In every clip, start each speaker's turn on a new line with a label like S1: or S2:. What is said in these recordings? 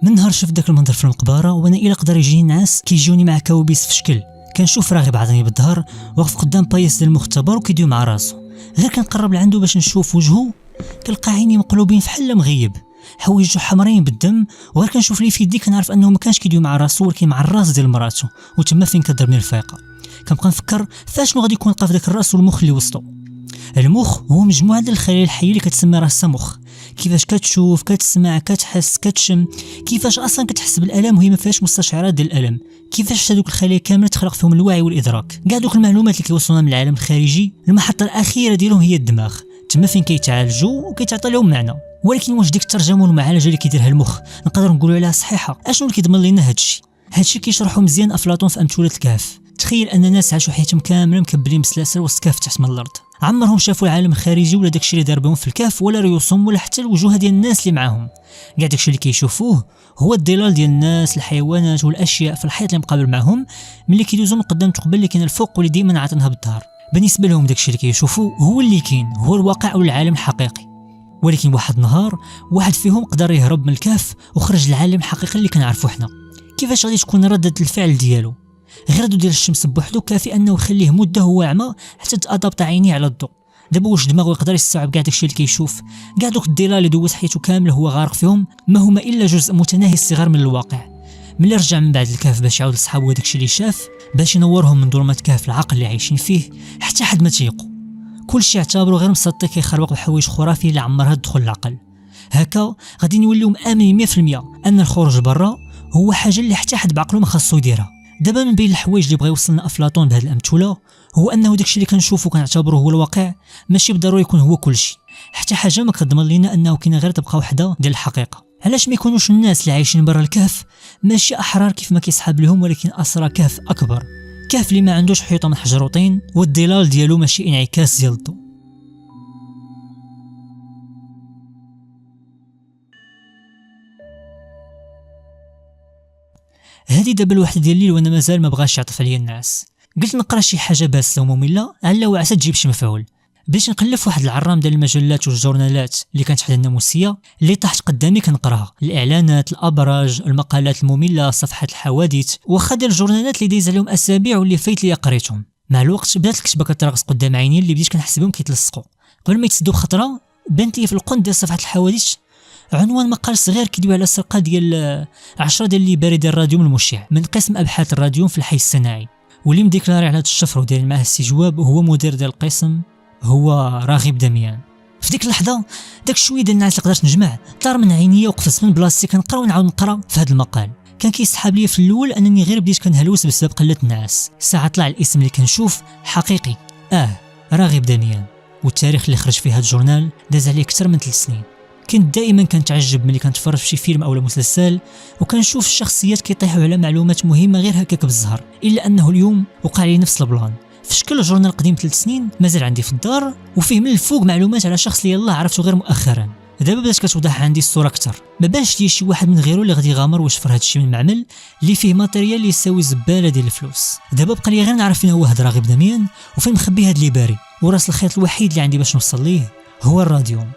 S1: من نهار شفت داك المنظر في المقبره وانا الا قدر يجيني ناس كيجيوني مع كوابيس في شكل. كنشوف راغب عظيمي بالظهر واقف قدام بايس ديال المختبر وكيدوي مع راسو. غير كنقرب لعندو باش نشوف وجهو كنلقى عيني مقلوبين فحال مغيب، حوايجو حمرين بالدم، وغير كنشوف لي في يدي كنعرف انه ما كانش كيدوي مع راسو ولكن مع الراس ديال مراتو، وتما فين كضربني الفيقه. كنبقى نفكر فاشنو غادي يكون في داك الراس والمخ اللي وسطو. المخ هو مجموعه ديال الخلايا الحيه اللي كتسمى راسها مخ. كيفاش كتشوف، كتسمع، كتحس، كتشم، كيفاش اصلا كتحس بالالم وهي ما فيهاش مستشعرات ديال الالم، كيفاش هذوك الخلايا كامله تخلق فيهم الوعي والادراك. كاع دوك المعلومات اللي كيوصلونا من العالم الخارجي المحطه الاخيره ديالهم هي الدماغ، تما فين كيتعالجوا وكيتعطى لهم معنى. ولكن واش ديك الترجمه والمعالجه اللي كيديرها المخ نقدر نقولوا عليها صحيحه؟ اشنو اللي كيضمن لنا هادشي كيشرحوا مزيان افلاطون في امثله الكهف. تخيل ان ناس عاشوا حياتهم كامله مكبلين بسلاسل وسط كهف تحت من الارض، عمرهم شافوا العالم الخارجي ولا داكشي اللي دار بهم في الكهف ولا ريوسهم ولا حتى الوجوه ديال الناس اللي معاهم. كاع داكشي اللي كيشوفوه هو الظلال ديال الناس، الحيوانات والاشياء في الحيط اللي مقابل معاهم ملي كيدوزوا من قدام تقبل اللي كاين الفوق واللي ديما عاطينها بالظهر. بالنسبه لهم داكشي اللي كيشوفوه هو اللي كاين، هو الواقع والعالم الحقيقي. ولكن واحد النهار واحد فيهم قدر يهرب من الكهف وخرج للعالم الحقيقي اللي كنعرفو حنا. كيفاش غادي تكون ردة الفعل ديالو؟ غير الضوء ديال الشمس بوحدو كافي انه يخليه مده هو اعمى حتى تادابط عينيه على الضوء. دابا واش دماغو يقدر يستوعب كاع داكشي اللي كيشوف؟ كاع دوك الظلال اللي دوز حياته كامله هو غارق فيهم ما هما الا جزء متناهي الصغر من الواقع. ملي رجع من بعد الكهف باش يعاود لصحابو داكشي اللي شاف، باش ينورهم من ظلمات كهف العقل اللي عايشين فيه، حتى حد ما تيقوا. كلشي اعتبروا غير مسطي كيخربق بحوايج خرافيه اللي عمرها تدخل العقل. هكا غادي نوليو مآمنين 100% ان الخروج برا هو حاجه اللي حتى حد بعقله ما خاصو يديرها. دابا من بين الحوايج اللي بغى يوصلنا افلاطون بهذه الامثله هو انه داكشي اللي كنشوفو كنعتبروه هو الواقع ماشي بالضروري يكون هو كلشي. حتى حاجه ما كتضمن لينا انه كاينه غير تبقى وحده ديال الحقيقه. علاش ما يكونوش الناس اللي عايشين برا الكهف ماشي احرار كيف ما كيسحاب لهم، ولكن اسرى كهف اكبر، كهف اللي ما عندوش حيطه من حجر وطين والظلال ديالو ماشي انعكاس ديال الضوء. هذه دابا الوحده ديال الليل وانا مازال ما بغاش يعطف عليا الناس. قلت نقرا شي حاجه باسه وممله على وعسى تجيب شي مفعول. باش نقلب واحد العرام ديال المجلات والجورنالات اللي كانت حدا الناموسيه اللي طاحت قدامي كنقراها، الاعلانات، الابراج، المقالات الممله، صفحات الحوادث، واخا ديال الجورنالات اللي دايز عليهم اسابيع واللي فايت لي قريتهم. مع الوقت بدات الكتبه كترقص قدام عيني اللي بديت كنحس بهم كيتلصقوا. قبل ما يتسدوا بخطره بانت لي في القند ديال صفحه الحوادث عنوان مقال صغير كيدوي على السرقه ديال 10 ديال اللي بارد الراديوم المشع من قسم ابحاث الراديوم في الحي الصناعي، واللي مديكلاري على هذا الشفر وداير معاه استجواب هو مدير ديال القسم هو راغب دميان. في ديك اللحظه داك شويه ديال الناس اللي قدرت نجمع طار من عينيا وقفت من بلاصتي كنقرا ونعاود نقرا في هذا المقال. كان كيسحاب لي في الاول انني غير بديت كنهلوس بسبب قله الناس، ساعه طلع الاسم اللي كنشوف حقيقي، راغب دميان، والتاريخ اللي خرج فيه هذا الجورنال داز عليه اكثر من 3 سنين. كنت دائما كنتعجب ملي كنتفرج في شي فيلم او مسلسل وكنشوف الشخصيات كيطيحوا على معلومات مهمه غير هكاك بالزهر، الا انه اليوم وقع لي نفس البلان في شكل جورنال قديم 3 سنين مازال عندي في الدار وفيه من الفوق معلومات على شخص اللي يلاه عرفته غير مؤخرا. دابا بدات كتوضح عندي الصوره اكثر، ما بانش لي شي واحد من غيره اللي غادي يغامر ويشفر هادشي من المعمل اللي فيه ماتيريال اللي يساوي زباله ديال الفلوس. دابا بقى لي غير نعرف فين هو هاد راغب دميان وفين مخبي هاد لي باري، وراس الخيط الوحيد اللي عندي باش نوصل ليه هو الراديوم.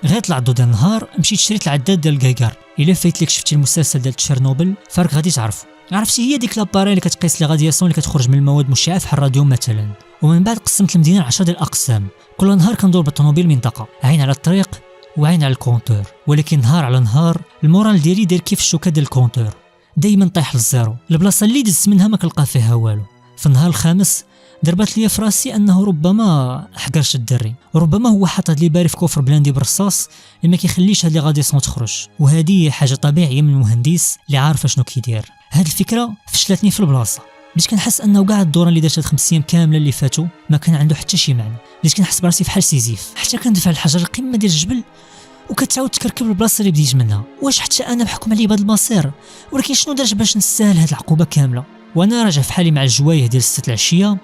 S1: غير طلع الضو ديال النهار مشيت شريت العداد ديال الكايكار. الا فايت لك شفتي المسلسل ديال تشيرنوبل فراك غادي تعرف. عرفتي هي ديك لاباري اللي كتقيس لي غادياسيون اللي كتخرج من المواد المشعه في الراديوم مثلا. ومن بعد قسمت المدينه 10 ديال الاقسام، كل نهار كندور بالطوموبيل منطقه، عين على الطريق وعين على الكونتور، ولكن نهار على نهار المورال ديالي داير كيف الشوكه ديال الكونتور، دائما طايح للزيرو. البلاصه اللي دزت منها ما كنلقى فيها والو. في النهار الخامس ضربت لي في راسي انه ربما حقرش الدري، وربما هو حاط هاد لي باري في كوفر بلاندي بالرصاص اللي ما كيخليش هاد لي غاديسون تخرج، وهذه حاجه طبيعيه من المهندس اللي عارف شنو كيدير. هاد الفكره فشلتني في البلاصه، بديت كنحس انه كاع الدوره اللي دارت هاد 5 ايام كامله اللي فاتوا ما كان عنده حتى شي معنى. بديت كنحس براسي بحال سيزيف، حتى كندفع الحجر القمه ديال الجبل وكتعاود تكركب البلاصه اللي بديت منها. واش حتى انا بحكم عليا بهذا المصير؟ ولكن شنو درت باش نستاهل هاد العقوبه كامله؟ وانا راجع في حالي مع الجوايه ديال 6 العشيه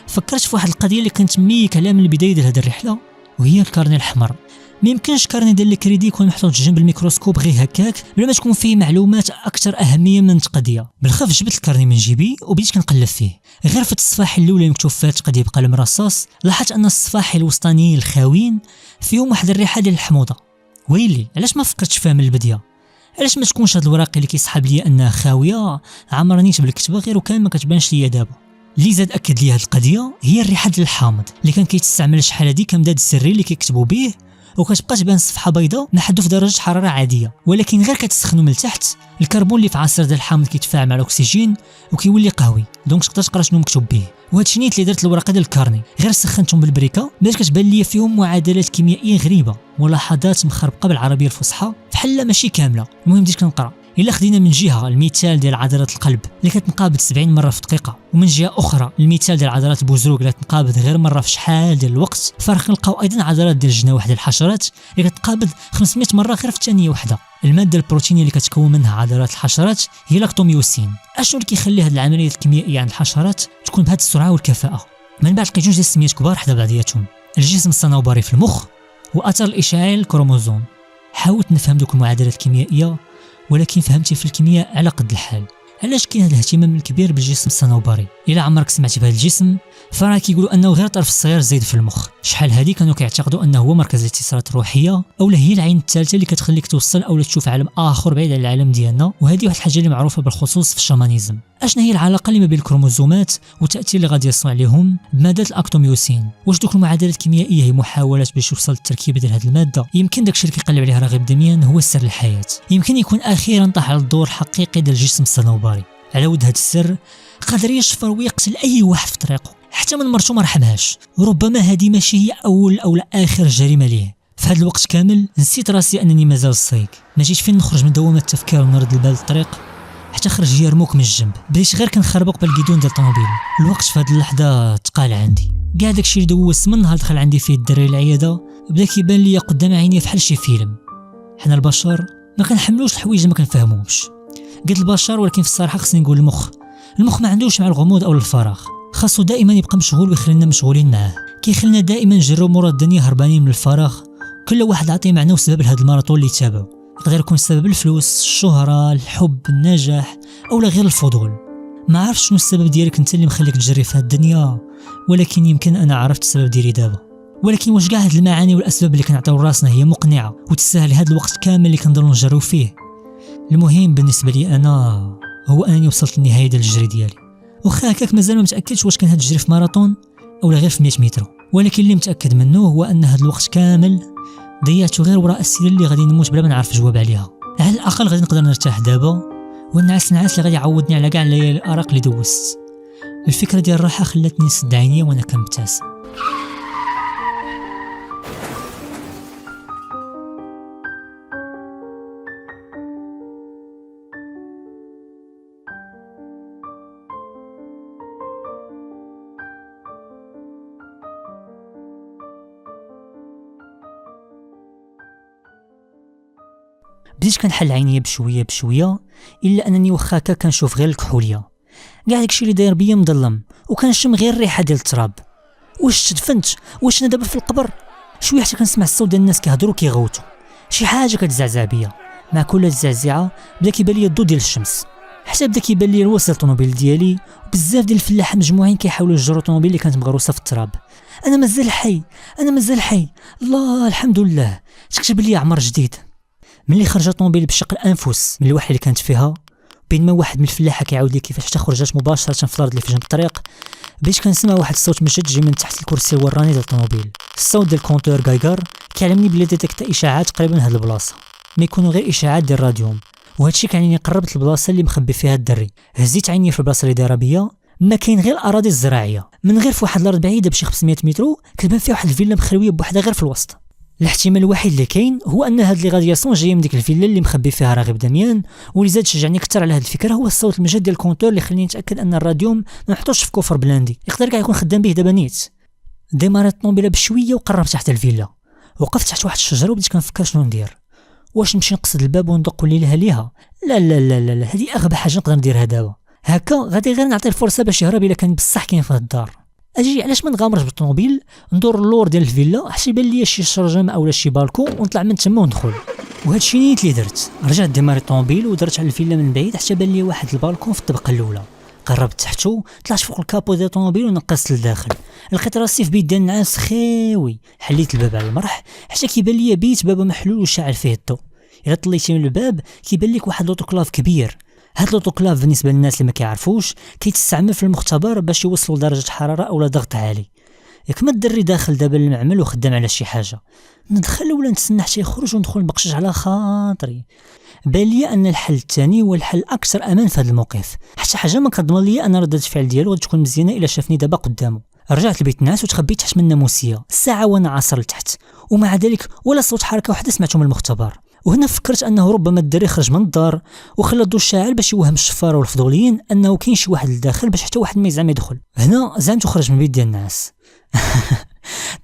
S1: فكرت في واحد القضيه اللي كنت ميك عليها من البدايه ديال هذه الرحله، وهي الكارني الاحمر. ما يمكنش كارني ديال الكريدي يكون محطوط جنب الميكروسكوب غير هكاك بلا ما تكون فيه معلومات اكثر اهميه من التقضيه. بالخف جبت الكارني من جيبي وبديت كنقلب فيه. غير في الصفاح الاولى مكتوب فيها التقضيه بقلم رصاص لاحظت ان الصفاح الوسطانيين الخاويين فيهم واحد الريحه ديال الحموضه. ويلي علاش ما فكرتش فيها من البدايه؟ علاش ما تكونش هاد الوراق اللي كيصحاب ليا انها خاويه عمرنيت بالكتبه غير وكان ما كتبانش ليا دابا. اللي زاد اكد لي هاد القضيه هي الريحه ديال الحامض اللي كان كيتستعمل شحال هادي كمداد السري اللي كيكتبوا به، وكتبقى تبان صفحه بيضاء محدو في درجه حراره عاديه، ولكن غير كتسخنوا من التحت الكربون اللي في عصير ديال الحامض كيتفاعل مع الاكسجين وكيولي قهوي، دونك تقدر تقرا شنو مكتوب به. وهادشي نيت اللي درت الورقه ديال الكارني، غير سخنتهم بالبريكه بدات كتبان لي فيهم معادلات كيميائيه غريبه، ملاحظات مخربقه بالعربيه الفصحى فحال ماشي كامله. المهم بديت كنقرا. الا خدينا من جهه المثال ديال عضلات القلب اللي كتنقابض 70 مره في دقيقه، ومن جهه اخرى المثال ديال عضلات البزروق اللي كتنقابض غير مره في شحال ديال الوقت، فرق نلقاو ايضا عضلات ديال الجناح ديال الحشرات اللي كتنقابض 500 مره غير في ثانيه واحده. الماده البروتينيه اللي كتكون منها عضلات الحشرات هي لاكتوميوسين. اشنو اللي كيخلي هاد العمليه الكيميائيه عند الحشرات تكون بهذه السرعه والكفاءه؟ من بعد لقيت جوج السميات كبار حدا بعضياتهم: الجسم الصنوبري في المخ واثر الاشعاعي للكروموزوم. حاولت نفهم دوك المعادلات الكيميائيه، ولكن فهمتي في الكيمياء على قد الحال. علاش كاين هذا الاهتمام الكبير بالجسم الصنوبري؟ الا عمرك سمعتي بهذا الجسم فراه كيقولوا انه غير طرف صغير زايد في المخ. شحال هذه كانوا كيعتقدوا انه هو مركز الاتصالات الروحيه، اولا هي العين الثالثه اللي كتخليك توصل اولا تشوف عالم اخر بعيد عن العالم ديالنا، وهذه واحد الحاجه اللي معروفه بالخصوص في الشامانيزم. اشنا هي العلاقه اللي ما بين الكروموزومات والتاثير اللي غادي يصنع لهم بماده الاكتوميوسين؟ واش دوك المعادلات الكيميائيه هي محاولات باش يوصل التركيبه ديال هذه الماده؟ يمكن داكشي اللي كيقلب عليه راغب دميان هو سر الحياه. يمكن يكون اخيرا طاح على الدور الحقيقي ديال الجسم الصنوبري. على ود هذا السر قادر يشفر ويقتل اي واحد في طريقه، حتى من مرتو ما رحمهاش. ربما هذه ماشي هي اول او اخر جريمه ليه. في هذا الوقت كامل نسيت راسي انني مازال صيك، ما جيت فين نخرج من دوامه التفكير ونرد البال الطريق حتى خرج يرموك من الجنب. بديت غير كنخربق بالكيدون ديال الطوموبيل. الوقت في هذه اللحظه تقال عندي. كاع داكشي اللي دوزت من نهار دخل عندي فيه الدري العياده بدا كيبان لي قدام عيني فحال شي فيلم. حنا البشر ما كنحملوش الحوايج ما كنفهموهمش. قلت البشر، ولكن في الصراحه خصني نقول المخ ما عندوش مع الغموض او الفراغ، خاصو دائما يبقى مشغول ويخلينا مشغولين معاه. كيخلينا دائما نجرو مورا الدنيا هربانين من الفراغ. كل واحد عطيه معنى وسبب لهذا الماراثون اللي تابعو. يقدر يكون السبب الفلوس، الشهره، الحب، النجاح، اولا غير الفضول. ما عرفتش شنو السبب ديالك انت اللي مخليك تجري في هذه الدنيا، ولكن يمكن انا عرفت السبب ديالي دابا. ولكن واش كاع هاد المعاني والاسباب اللي كنعطيو راسنا هي مقنعه وتستاهل هذا الوقت كامل اللي كنضلوا نجرو فيه؟ المهم بالنسبه لي انا هو انني وصلت للنهايه ديال الجري ديالي. واخا هكاك مازال ما متاكدش واش كان هاد الجري في ماراثون اولا غير في 100 متر، ولكن اللي متاكد منه هو ان هاد الوقت كامل ضيعته غير وراء الاسئله اللي غادي نموت بلا ما نعرف جواب عليها. على الاقل غادي نقدر نرتاح دابا والنعاس اللي غادي يعوضني على كاع الليالي الارق اللي دوزت. الفكره ديال الراحه خلاتني نسد عينيا وانا كنبتسم. بديت كنحل عينيا بشويه بشويه، الا انني واخا هكا كنشوف غير الكحوليه. كاع داكشي اللي داير بيا مظلم وكنشم غير الريحه ديال التراب. واش تدفنت؟ واش انا دابا في القبر؟ شويه حتى كنسمع الصوت ديال الناس كيهضروا كيغوتوا، شي حاجه كتزعزع بيا. مع كل الزعزعه بدا كيبان لي الضوء ديال الشمس، حتى بدا كيبان لي الوصل الطوموبيل ديالي، وبزاف ديال الفلاحه مجموعين كيحاولوا يجروا الطوموبيل اللي كانت مغروسه في التراب. انا مازال حي، انا مازال حي، الله الحمد لله، تكتب لي عمر جديد. ملي خرجت الطوموبيل بشق الانفس من الواحه اللي كانت فيها، بينما واحد من الفلاحه كيعاود لي كيفاش حتى خرجت مباشره في الارض اللي في جنب الطريق، بديت كنسمع واحد الصوت مشد جاي من تحت الكرسي الوراني ديال الطوموبيل. الصوت ديال الكونتور غايغر كيعلمني بلي ديتيكتا اشاعات قريبه من هذه البلاصه، ما يكونوا غير اشاعات ديال الراديوم. وهادشي كيعني قربت البلاصه اللي مخبي فيها الدري. هزيت عيني في البلاصه اللي دايره بيا، ما كاين غير الاراضي الزراعيه، من غير في واحد الارض بعيده بشي 500 متر كتبان فيها واحد الفيلا مخلويه بوحدها غير في الوسط. الاحتمال الوحيد اللي كاين هو ان هاد لي غادياسيون جايه من ديك الفيلا اللي مخبي فيها راغب دميان. واللي زاد شجعني اكثر على هاد الفكره هو الصوت المجهد ديال الكونتور اللي خليني نتاكد ان الراديوم ما محطوش في كفر بلاندي، يقدر كاع يكون خدام به دابا نيت. ديماريت الطوموبيله بشويه وقربت تحت الفيلا، وقفت تحت واحد الشجره وبديت كنفكر شنو ندير. واش نمشي نقصد الباب وندق وليلها ليها؟ لا لا لا لا, لا. هذه اغبى حاجه نقدر نديرها دابا. هكا غادي غير نعطي الفرصه باش يهرب الا كان بصح كاين في الدار. اجي علاش ما نغامرش بالطوموبيل ندور اللور ديال الفيلا حتى يبان لي شي شرجم اولا شي بالكون ونطلع من تما وندخل. وهذا الشيء نيت اللي درت. رجعت ديماري الطوموبيل ودرت على الفيلا من بعيد حتى بان لي واحد البالكون في الطبقه الاولى. قربت تحته، طلعت فوق الكابو ديال الطوموبيل ونقصت لداخل. لقيت راسي في بيت ديال النعاس خاوي. حليت الباب على المرح حتى كيبان لي بيت بابا محلول وشاعل فيه الضوء. الا طليتي من الباب كيبان لك واحد لوطوكلاف كبير. هاد لوطوكلاف بالنسبه للناس اللي ما كيعرفوش كيتستعمل في المختبر باش يوصلوا لدرجه حراره او ضغط عالي. ياك ما الدري داخل دابا المعمل وخدام على شي حاجه، ندخل ولا نتسنى حتى يخرج وندخل نبقشش على خاطري؟ بان لي ان الحل الثاني هو الحل اكثر امان في هذا الموقف. حتى حاجه ما كتضمن لي ان رده الفعل ديالو غتكون مزيانه الا شافني دابا قدامه. رجعت لبيت الناس وتخبيت تحت من الناموسيه ساعه وانا عاصر لتحت، ومع ذلك ولا صوت حركه واحده سمعته من المختبر. وهنا فكرت انه ربما الدري خرج من الدار وخلى الضو شاعل باش يوهم الشفاره والفضوليين انه كاين شي واحد لداخل باش حتى واحد ما يزعم يدخل. هنا زعمت وخرج من البيت ديال الناس.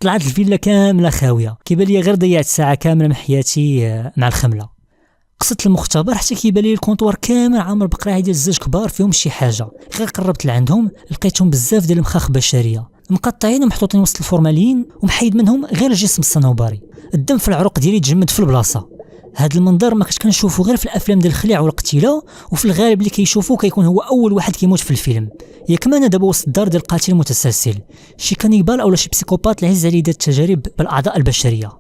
S1: طلعت الفيلا كامله خاويه، كيبان لي غير ضيعت ساعه كامله من حياتي مع الخمله. قصت المختبر حتى كيبان لي الكونطوار كامل عامر بقراعي ديال الزاج كبار فيهم شي حاجه. غير قربت لعندهم لقيتهم بزاف ديال المخاخ بشريه مقطعين ومحطوطين وسط الفورمالين ومحيد منهم غير الجسم الصنوبري. الدم في العروق ديالي تجمد في البلاصه. هاد المنظر ما كنت كنشوفو غير في الافلام ديال الخليع والقتيله، وفي الغالب اللي كيشوفو كيكون هو اول واحد كيموت في الفيلم. ياك ما انا دابا وسط الدار ديال قاتل متسلسل، شي كانيبال اولا شي بسيكوبات اللي عز عليه دار التجارب بالاعضاء البشريه.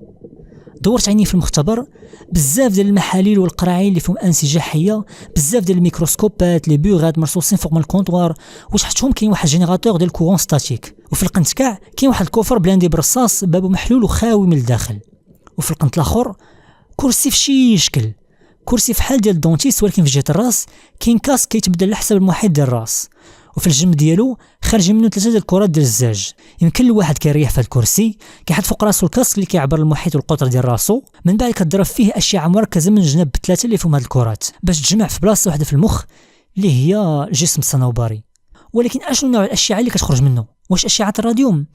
S1: دورت عيني في المختبر، بزاف ديال المحاليل والقراعين اللي فيهم انسجه حيه، بزاف ديال الميكروسكوبات لي بوغات مرصوصين فوق من الكونطوار، وتحتهم كاين واحد جينيراتور ديال كورون ستاتيك، وفي القنت كاع كاين واحد الكوفر بلاندي برصاص بابو محلول وخاوي من الداخل. وفي القنت الاخر كرسي في شي شكل، كرسي فحال ديال الدونتيست ولكن في جهه الراس كاين كاس كيتبدل على حسب المحيط ديال الراس، وفي الجنب ديالو خارج منه 3 ديال الكرات ديال الزاج. يمكن الواحد كيريح في الكرسي كيحط فوق راسو الكاس اللي كيعبر المحيط والقطر ديال راسو، من بعد كتضرب فيه اشعه مركزه من جنب 3 اللي فيهم هاد الكرات باش تجمع في بلاصه واحده في المخ اللي هي الجسم الصنوبري. ولكن اشنو نوع الاشعه اللي كتخرج منه؟ واش اشعه الراديوم؟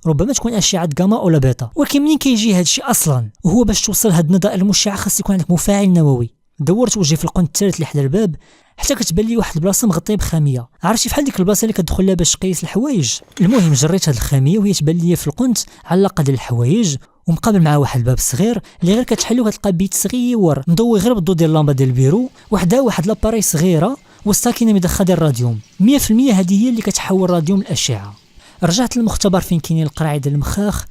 S1: ربما تكون اشعه غاما ولا بيتا. ولكن منين كيجي هذا الشيء اصلا؟ وهو باش توصل هاد النضال المشعه خاص يكون عندك مفاعل نووي. دورت وجهي في القنت الثالث اللي حدا الباب حتى كتبان لي واحد البلاصه مغطيه بخاميه، عرفتي بحال ديك البلاصه اللي كتدخل لها باش تقيس الحوايج. المهم جريت هاد الخاميه وهي تبان لي في القنت على العلاقه ديال الحوايج، ومقابل مع واحد الباب صغير اللي غير كتحلو كتلقى بيت صغير مضوي غير بالضو ديال اللامبه ديال البيرو، وحده واحد لاباري صغيره وسطها كاينه مدخه ديال الراديوم 100%. هذه هي اللي كتحول الراديوم للاشعه. رجعت للمختبر فين كاينين القراعي ديال المخاخ،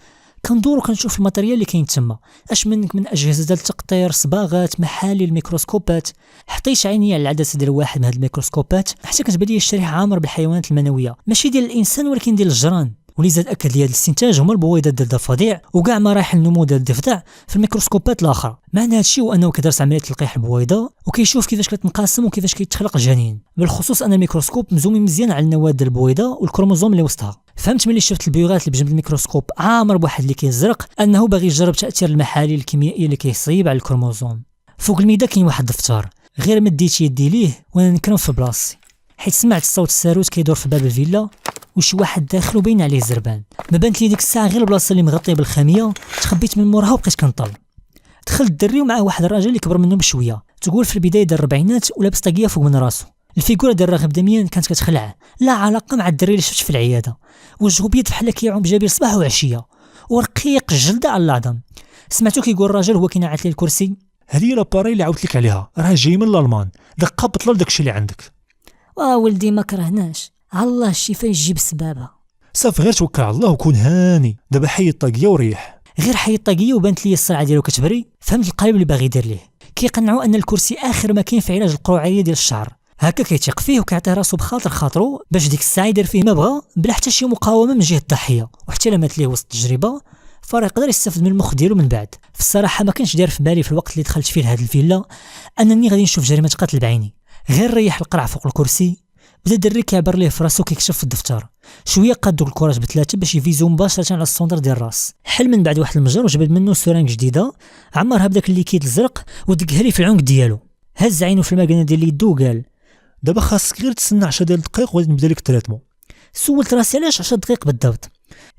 S1: كندور وكنشوف الماتيريال اللي كاين تما، اش من اجهزه ديال التقطير، صباغات، محاليل، ميكروسكوبات. حطيت عيني على العدسه ديال واحد من هاد الميكروسكوبات حتى كتبان لي الشريحه عامر بالحيوانات المنويه، ماشي ديال الانسان ولكن ديال الجران. واللي زاد اكد لي هذا الاستنتاج هما البويضات ديال الضفادع وكاع مراحل النمو ديال الضفدع في الميكروسكوبات الاخرى. معنى هذا الشيء هو انه كيدرس عمليه تلقيح البويضه وكيشوف كيفاش كتنقسم وكيفاش كيتخلق الجنين، بالخصوص ان الميكروسكوب مزوم مزيان على النواه ديال البويضه والكروموزوم اللي وسطها. فهمت ملي شفت البيوغات اللي بجنب الميكروسكوب عامر بواحد اللي كيزرق انه باغي يجرب تاثير المحاليل الكيميائيه اللي كيصيب على الكروموزوم. فوق الميدا كاين واحد الدفتر، غير مديت يدي ليه وانا نكرم في بلاصتي حيت سمعت صوت الساروت كيدور في باب الفيلا وشي واحد داخل وبين عليه الزربان. ما بانت لي ديك الساعه غير البلاصه اللي مغطيه بالخاميه، تخبيت من موراها وبقيت كنطل. دخلت الدري ومعه واحد الراجل اللي كبر منه بشويه، تقول في البدايه ديال الربعينات ولابس طاقيه فوق من راسو. الفيغوره ديال راغب دميان كانت كتخلع، لا علاقه مع الدري اللي شفت في العياده. وجهه بيض بحال كيعوم بجبير صباح وعشيه، ورقيق الجلده على العظم. سمعتو كيقول الراجل هو كينعت لي الكرسي:
S2: هذه لاباري اللي عاودت لك عليها راه جاي من الالمان، دقه بطلوا داكشي اللي عندك.
S1: ولدي ما كرهناش، الله الشفاء يجيب السبابه.
S2: صافي غير توكل على الله وكون هاني، دابا حي الطاقيه وريح.
S1: غير حي الطاقيه وبانت لي الصرعه ديالو كتبري. فهمت القالب اللي باغي يدير ليه، كيقنعوا ان الكرسي اخر ما كاين في علاج القروعيه ديال الشعر. هكا كيثيق فيه وكيعطيه راسو بخاطر خاطرو باش ديك الساعه يدير فيه ما بغا بلا حتى شي مقاومه من جهه الضحيه. وحتى لما مات ليه وسط التجربه فراه يقدر يستافد من المخ ديالو من بعد. في الصراحه ما كانش داير في بالي في الوقت اللي دخلت فيه لهاد الفيلا انني غادي نشوف جريمه قتل بعيني. غير ريح القرع فوق الكرسي، بدا الدري كيعبر ليه في راسو كيكشف في الدفتر. شويه قاد دوك الكرات بثلاثه باش يفيزو مباشره على السونتر ديال الراس. حل من بعد واحد المجر وجبد منه سورانج جديده، عمرها بداك الليكيد الزرق ودقها لي في العنق ديالو. هز عينو في الماكينه ديال يدو وقال:
S2: دابا خاصك غير تسنى 10 ديال الدقائق وغادي نبدا لك التريتمون.
S1: سولت راسي علاش 10 دقائق بالضبط.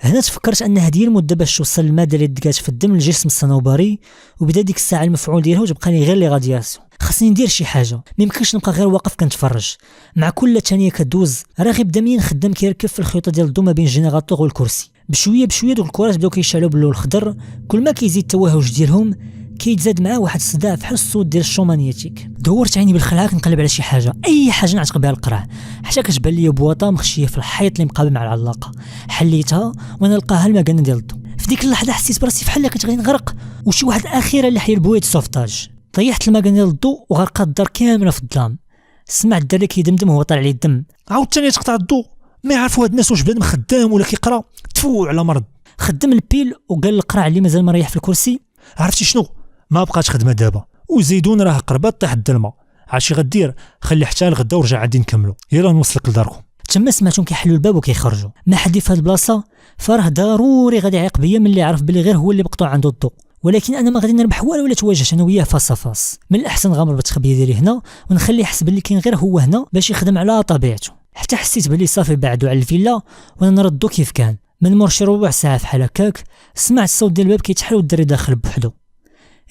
S1: هنا تفكرت ان هذه هي المده باش توصل الماده اللي دقات في الدم للجسم الصنوبري، وبدا ديك الساعه المفعول ديالها وتبقى لي غير لي غادياسيون. خاصني ندير شي حاجه، ما يمكنش نبقى غير واقف كنتفرج. مع كل ثانيه كدوز راغب دميان خدام كيركب في الخيوطه ديال الضو ما بين الجينيراتور والكرسي. بشويه بشويه دوك الكرات بداو كيشعلوا باللون الخضر، كل ما كيزيد التوهج ديالهم كيتزاد معاه واحد الصداع بحال الصوت ديال الشومانيتيك. دورت عيني بالخلعه كنقلب على شي حاجه، اي حاجه نعتق بها القرع، حتى كتبان لي بواطه مخشيه في الحيط اللي مقابل مع العلاقه. حليتها وانا نلقاها المكانه ديال الضو. في ديك اللحظه حسيت براسي بحال كنت غادي نغرق، وشي واحد اخيرا اللي حيا البويض سوفتاج. طيحت الماء ديال الضوء وغرقات الدار كامله في الظلام. سمع الدري كيدمدم وهو طالع عليه الدم.
S2: عاوتاني تقطع الضوء. ما يعرفوا هاد الناس واش بنادم خدام ولا كيقرا، تفو على مرض.
S1: خدم البيل وقال القرع اللي مازال مريح في الكرسي.
S2: عرفتي شنو؟ ما بقاتش خدمه دابا، وزيدون راه قربات طيح الظلمه. عرفتي غدير؟ خلي حتى الغدا ورجع عادي نكملوا. يلا نوصلك لداركم.
S1: تما سمعتهم كيحلوا الباب وكيخرجوا. ما حد في هاد البلاصه، فراه ضروري غادي يعيق بيا ملي عرف بلي غير هو اللي مقطوع عنده الضوء. ولكن انا ما غادي نربح والو ولا تواجهت انا وياه فاس فاس. من الاحسن نغامر بالتخبيه ديالي هنا ونخليه يحس بلي كاين غير هو هنا باش يخدم على طبيعته. حتى حسيت بلي صافي بعدوا على الفيلا وانا نردو كيف كان. من مور شي ربع ساعه فحال هكاك سمعت الصوت ديال الباب كيتحل والدري داخل بوحدو.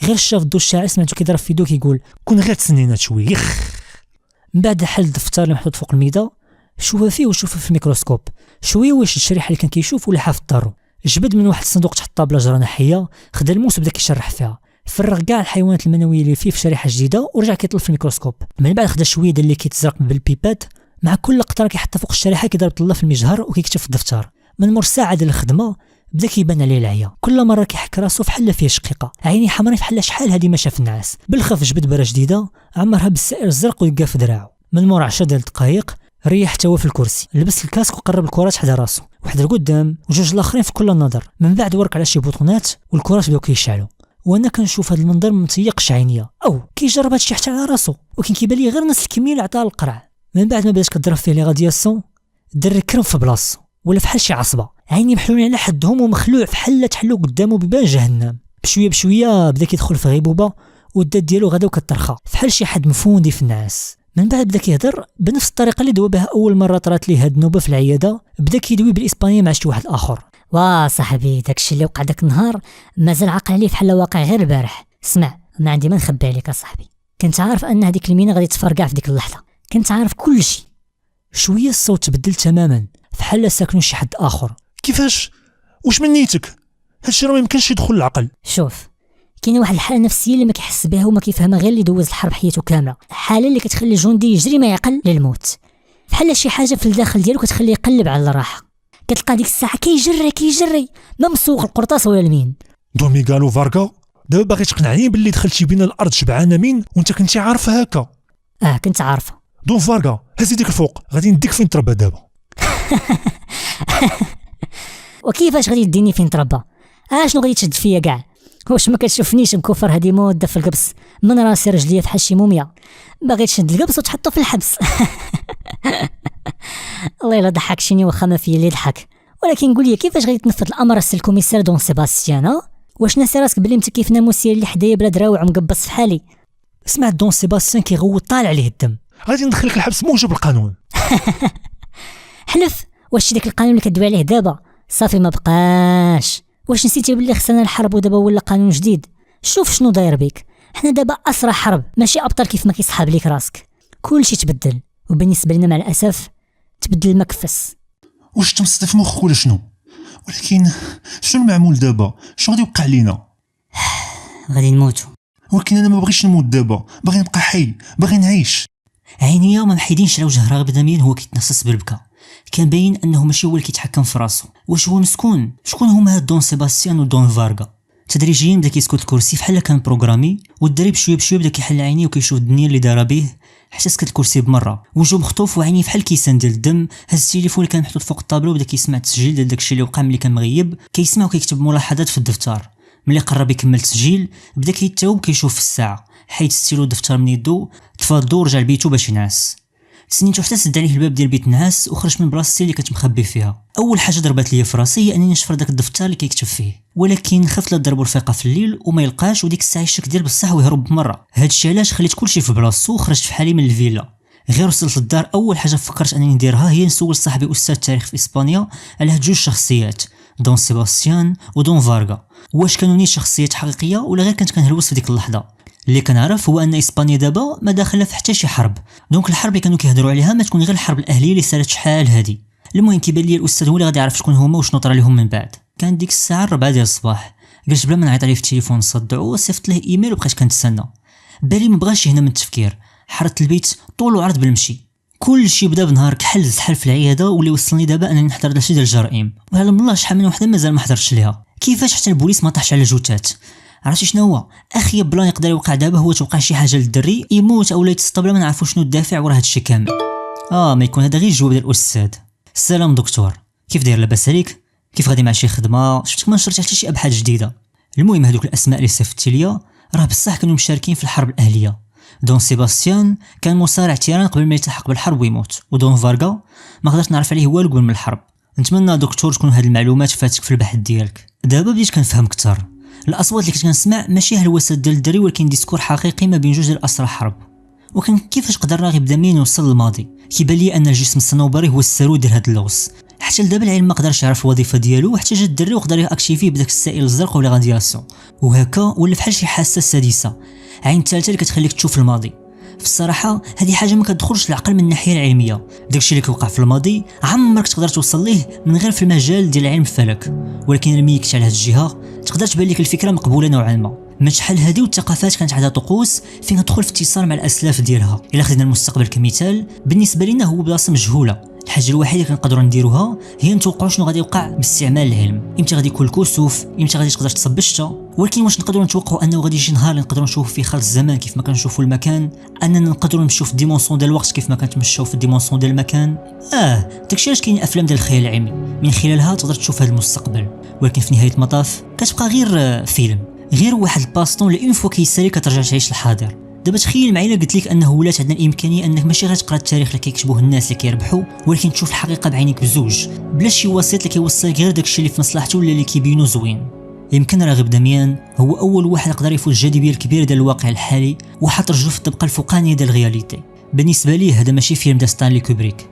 S1: غير شاف الضو الشاعل سمعتو كيضرب في يدو كيقول
S2: كون غير تسنينا شويه.
S1: من بعد حل الدفتر اللي محطوط فوق الميده، شوفها فيه وشوفها في الميكروسكوب شويه واش الشريحه اللي كان كيشوف ولا حاف الدارو. جبد من واحد الصندوق تحت الطابله جرانه حيه، خدا الموس بدا كيشرح فيها، فرغ كاع الحيوانات المنويه اللي فيه في شريحه جديده ورجع كيطلب في الميكروسكوب. من بعد خدا شويه ديال اللي كيتزرق بالبيبات، مع كل قطره كيحطها فوق الشريحه كيضرب طله في المجهر وكيكتب في الدفتر. من مور ساعه ديال الخدمه بدا كيبان عليه العيا، كل مره كيحك راسو فحال فيه شقيقه، عيني حمراء فحال شحال هادي ما شاف الناس. بالخف جبد بره جديده عمرها بالسائل الزرق ويلقى في دراعو. من مور 10 ديال الدقائق ريح حتى هو في الكرسي، لبس الكاسك وقرب الكرات حدا راسو، واحد لقدام وجوج الاخرين في كل نظر. من بعد ورك على شي بوطونات والكرات بداو كيشعلوا، وانا كنشوف هذا المنظر متيقش عينيا او كيجرب هادشي حتى على راسو، وكان كيبان لي غير نفس الكميه اللي عطاها القرع. من بعد ما بدات كضرب فيه لي غادياسيون الدري كرم في بلاصتو ولا فحال شي عصبه، عيني محلولين على حدهم ومخلوع فحال تحلو قدامه بيبان جهنم. بشويه بشويه بدا كيدخل في غيبوبه والدات ديالو غدا وكترخى فحال شي حد مفوندي في الناس. من بعد بدا كيهضر بنفس الطريقه اللي دوا بها اول مره طرات ليه هاد النوبه في العياده. بدا كيدوي بالاسبانيه مع شي واحد اخر. وا صاحبي داكشي اللي وقع داك النهار مازال عاقل عليه فحال واقع غير البارح. اسمع ما عندي ما نخبي عليك اصاحبي، كنت عارف ان هذيك المينا غادي تفرقع في ديك اللحظه، كنت عارف كل شيء. شويه الصوت تبدل تماما فحال ساكنوا شي حد اخر.
S2: كيفاش؟ واش من نيتك؟ هادشي راه ما يمكنش يدخل العقل.
S1: شوف كاين واحد الحاله نفسيه اللي ما كيحس بها وما كيفهمها غير اللي دوز الحرب حياته كامله، حاله اللي كتخلي الجندي يجري ما يعقل للموت، بحال شي حاجه في الداخل ديالو كتخليه يقلب على الراحه. كتلقى ديك الساعه كيجري ما مسوق القرطاس ولا المين.
S2: دوميغالو فارغا دابا باغي تقنعني باللي دخلتي بين الارض شبعانه مين وانت كنتي عارفه هكا؟
S1: كنت عارفه.
S2: دون فارغا هزي ديك الفوق غادي نديك فين تربى دابا.
S1: وكيفاش غادي يديني فين تربى؟ شنو غادي تشد فيا كاع؟ واش ما كتشوفنيش مكوفر هادي مده في القبص من راسي رجليا فحال شي موميا باغي تشد القبص وتحطو في الحبس. الله الا ضحكشيني واخا ما فيا اللي يضحك. ولكن قول لي كيفاش غادي تنفذ الامر الكوميسير دون سيباستيان؟ واش ناسي راسك بلي انت كيف ناموسيه اللي حدايا بلا دراوع ومقبص فحالي؟ سمعت دون سيباستيان كيغوت طالع عليه الدم.
S2: غادي ندخلك الحبس موجب القانون.
S1: حلف واش داك القانون اللي كدوي عليه دابا صافي ما بقاش؟ واش نسيتي بلي خصنا الحرب ودابا ولا قانون جديد؟ شوف شنو داير بيك، حنا دابا اسرى حرب ماشي ابطال كيف ما كيصحاب ليك راسك. كلشي تبدل وبالنسبه لنا مع الاسف تبدل المكفس.
S2: واش تمصت في مخك ولا شنو؟ ولكن شنو المعمول دابا؟ شنو غادي يوقع لينا؟
S1: غادي نموتوا.
S2: ولكن انا ما بغيتش نموت دابا، باغي نبقى حي، باغي نعيش.
S1: عينيا ما محيدينش على وجه راغب دامين هو كيتنصص بالبكا، كان باين انه ماشي هو اللي كيتحكم في راسو. واش هو مسكون؟ شكون هما هاد دون سيباستيان ودون فارغا؟ تدريجيا بدا كيسكت الكرسي فحال كان بروغرامي، والدري بشويه بشويه بدا كيحل عينيه وكيشوف الدنيا اللي دايره به حتى سكت الكرسي بمره، وجهه مخطوف وعينيه فحال كيسان ديال الدم. هز التليفون اللي كان محطوط فوق الطابلو وبدا كيسمع التسجيل ديال داكشي اللي وقع ملي كان مغيب، كيسمع وكيكتب ملاحظات في الدفتر. ملي قرب يكمل التسجيل بدا كيتاوب كيشوف في الساعه، حيت ستيلو الدفتر من يدو تفاضو ورجع لبيتو باش ينعس. تسنيتو حتى سد عليه الباب ديال بيت نعاس وخرج من بلاصتي اللي كنت مخبي فيها. اول حاجه ضربات ليا في راسي هي انني نشفر داك الدفتر اللي كيكتب فيه، ولكن خفت لا ضربوا الفيقه في الليل وما يلقاش وديك الساعه يشك ديال بصح ويهرب بمره. هادشي علاش خليت كلشي في بلاصتو وخرجت في حالي من الفيلا. غير وصلت للدار اول حاجه فكرت انني نديرها هي نسول صاحبي استاذ التاريخ في اسبانيا على هاد جوج شخصيات دون سيباستيان ودون فارغا، واش كانوا نيت شخصيات حقيقيه ولا غير كنت كنهلوس في ديك اللحظه. اللي كنعرف هو ان اسبانيا دابا ما داخله في حتى شي حرب، دونك الحرب اللي كانوا كيهضروا عليها ما تكون غير الحرب الاهليه اللي سالت شحال هادي. المهم كيبان لي الاستاذ هو اللي غادي يعرف شكون هما وشنو طرا لهم من بعد. كان ديك الساعه 4 ديال الصباح، قلت بلا ما نعيط عليه في التليفون نصدعو صيفط له ايميل وبقيت كنتسنى. بالي ما بغاش هنا من التفكير، حرت البيت طول وعرض بالمشي. كل شيء بدا بنهار كحل زحل في العياده واللي وصلني دابا انني نحضر داكشي ديال الجرائم، وعلى الله شحال من وحده مازال ما حضرتش ليها. كيفاش حتى البوليس ما طاحش على جوتات؟ عرفتي شنو هو اخيب بلان يقدر يوقع دابا هو توقع شي حاجه للدري يموت اولا يتصطب بلا ما نعرفوا شنو الدافع وراه هادشي كامل. ما يكون هذا غير الجواب ديال الاستاذ. السلام دكتور، كيف داير؟ لاباس عليك؟ كيف غادي مع شي خدمه؟ شفتك ما نشرتي حتى شي ابحاث جديده. المهم هذوك الاسماء اللي صيفطتي ليا راه بصح كانوا مشاركين في الحرب الاهليه. دون سيباستيان كان مصارع تيران قبل ما يلتحق بالحرب ويموت، ودون فارغا ما قدرت نعرف عليه والو قبل من الحرب. نتمنى دكتور تكون هاد المعلومات فاتك في البحث ديالك. دابا بديت كنفهم اكثر. الاصوات اللي كنت كنسمع ماشي هلوسات ديال الدري ولكن ديسكور حقيقي ما بين جوج ديال اسرى حرب. وكان كيفاش قدرنا غير بدا منين يوصل للماضي؟ كيبان لي ان الجسم الصنوبري هو السرود ديال هاد اللغز. حتى لدابا العلم ما قدرش يعرف الوظيفه ديالو، حتى جا الدري وقدر ياكتيفيه بداك السائل الزرق ولا غادياسيون، وهكا ولا بحال شي حاسه سادسه، عين ثالثه اللي كتخليك تشوف الماضي. في الصراحه هذه حاجه ما كتدخلش العقل من الناحيه العلميه. داكشي اللي كيوقع في الماضي عمرك تقدر توصل ليه من غير في المجال ديال علم الفلك، ولكن الميكت على هذه الجهه تقدر تبان لك الفكره مقبوله نوعا ما. من شحال هذه والثقافات كانت عندها طقوس فين تدخل في اتصال مع الاسلاف ديالها. الا خدينا المستقبل كمثال، بالنسبه لنا هو بلاصه مجهوله. الحاجه الوحيده اللي كنقدروا نديروها هي نتوقعوا شنو غادي يوقع باستعمال العلم. امتى غادي يكون الكسوف، امتى غادي تقدر تصب الشتا، ولكن واش نقدروا نتوقعوا انه غادي يجي نهار اللي نقدروا نشوفوا فيه خلط الزمان كيف ما كنشوفوا المكان، اننا نقدروا نمشيو في الديمونسيون ديال الوقت كيف ما كنتمشاو في الديمونسيون ديال المكان؟ داكشي علاش كاين افلام ديال الخيال العلمي من خلالها تقدر تشوف هذا المستقبل، ولكن في نهايه المطاف كتبقى غير فيلم، غير واحد الباستون اللي اون فوا كيسالي كترجع تعيش الحاضر. دابا تخيل معايا قلت لك انه ولات عندنا الامكانيه انك ماشي غير تقرا التاريخ اللي كيكتبوه الناس اللي كيربحوا، ولكن تشوف الحقيقه بعينيك بزوج بلا شي وسيط اللي كيوصل غير داكشي اللي في مصلحته ولا اللي كيبينو زوين. يمكن راغب داميان هو اول واحد يقدر يفوت الجاذبيه الكبيره ديال الواقع الحالي وحط رجلو في الطبقه الفوقانيه ديال الرياليتي. بالنسبه ليه هذا ماشي فيلم ديال ستانلي كوبريك،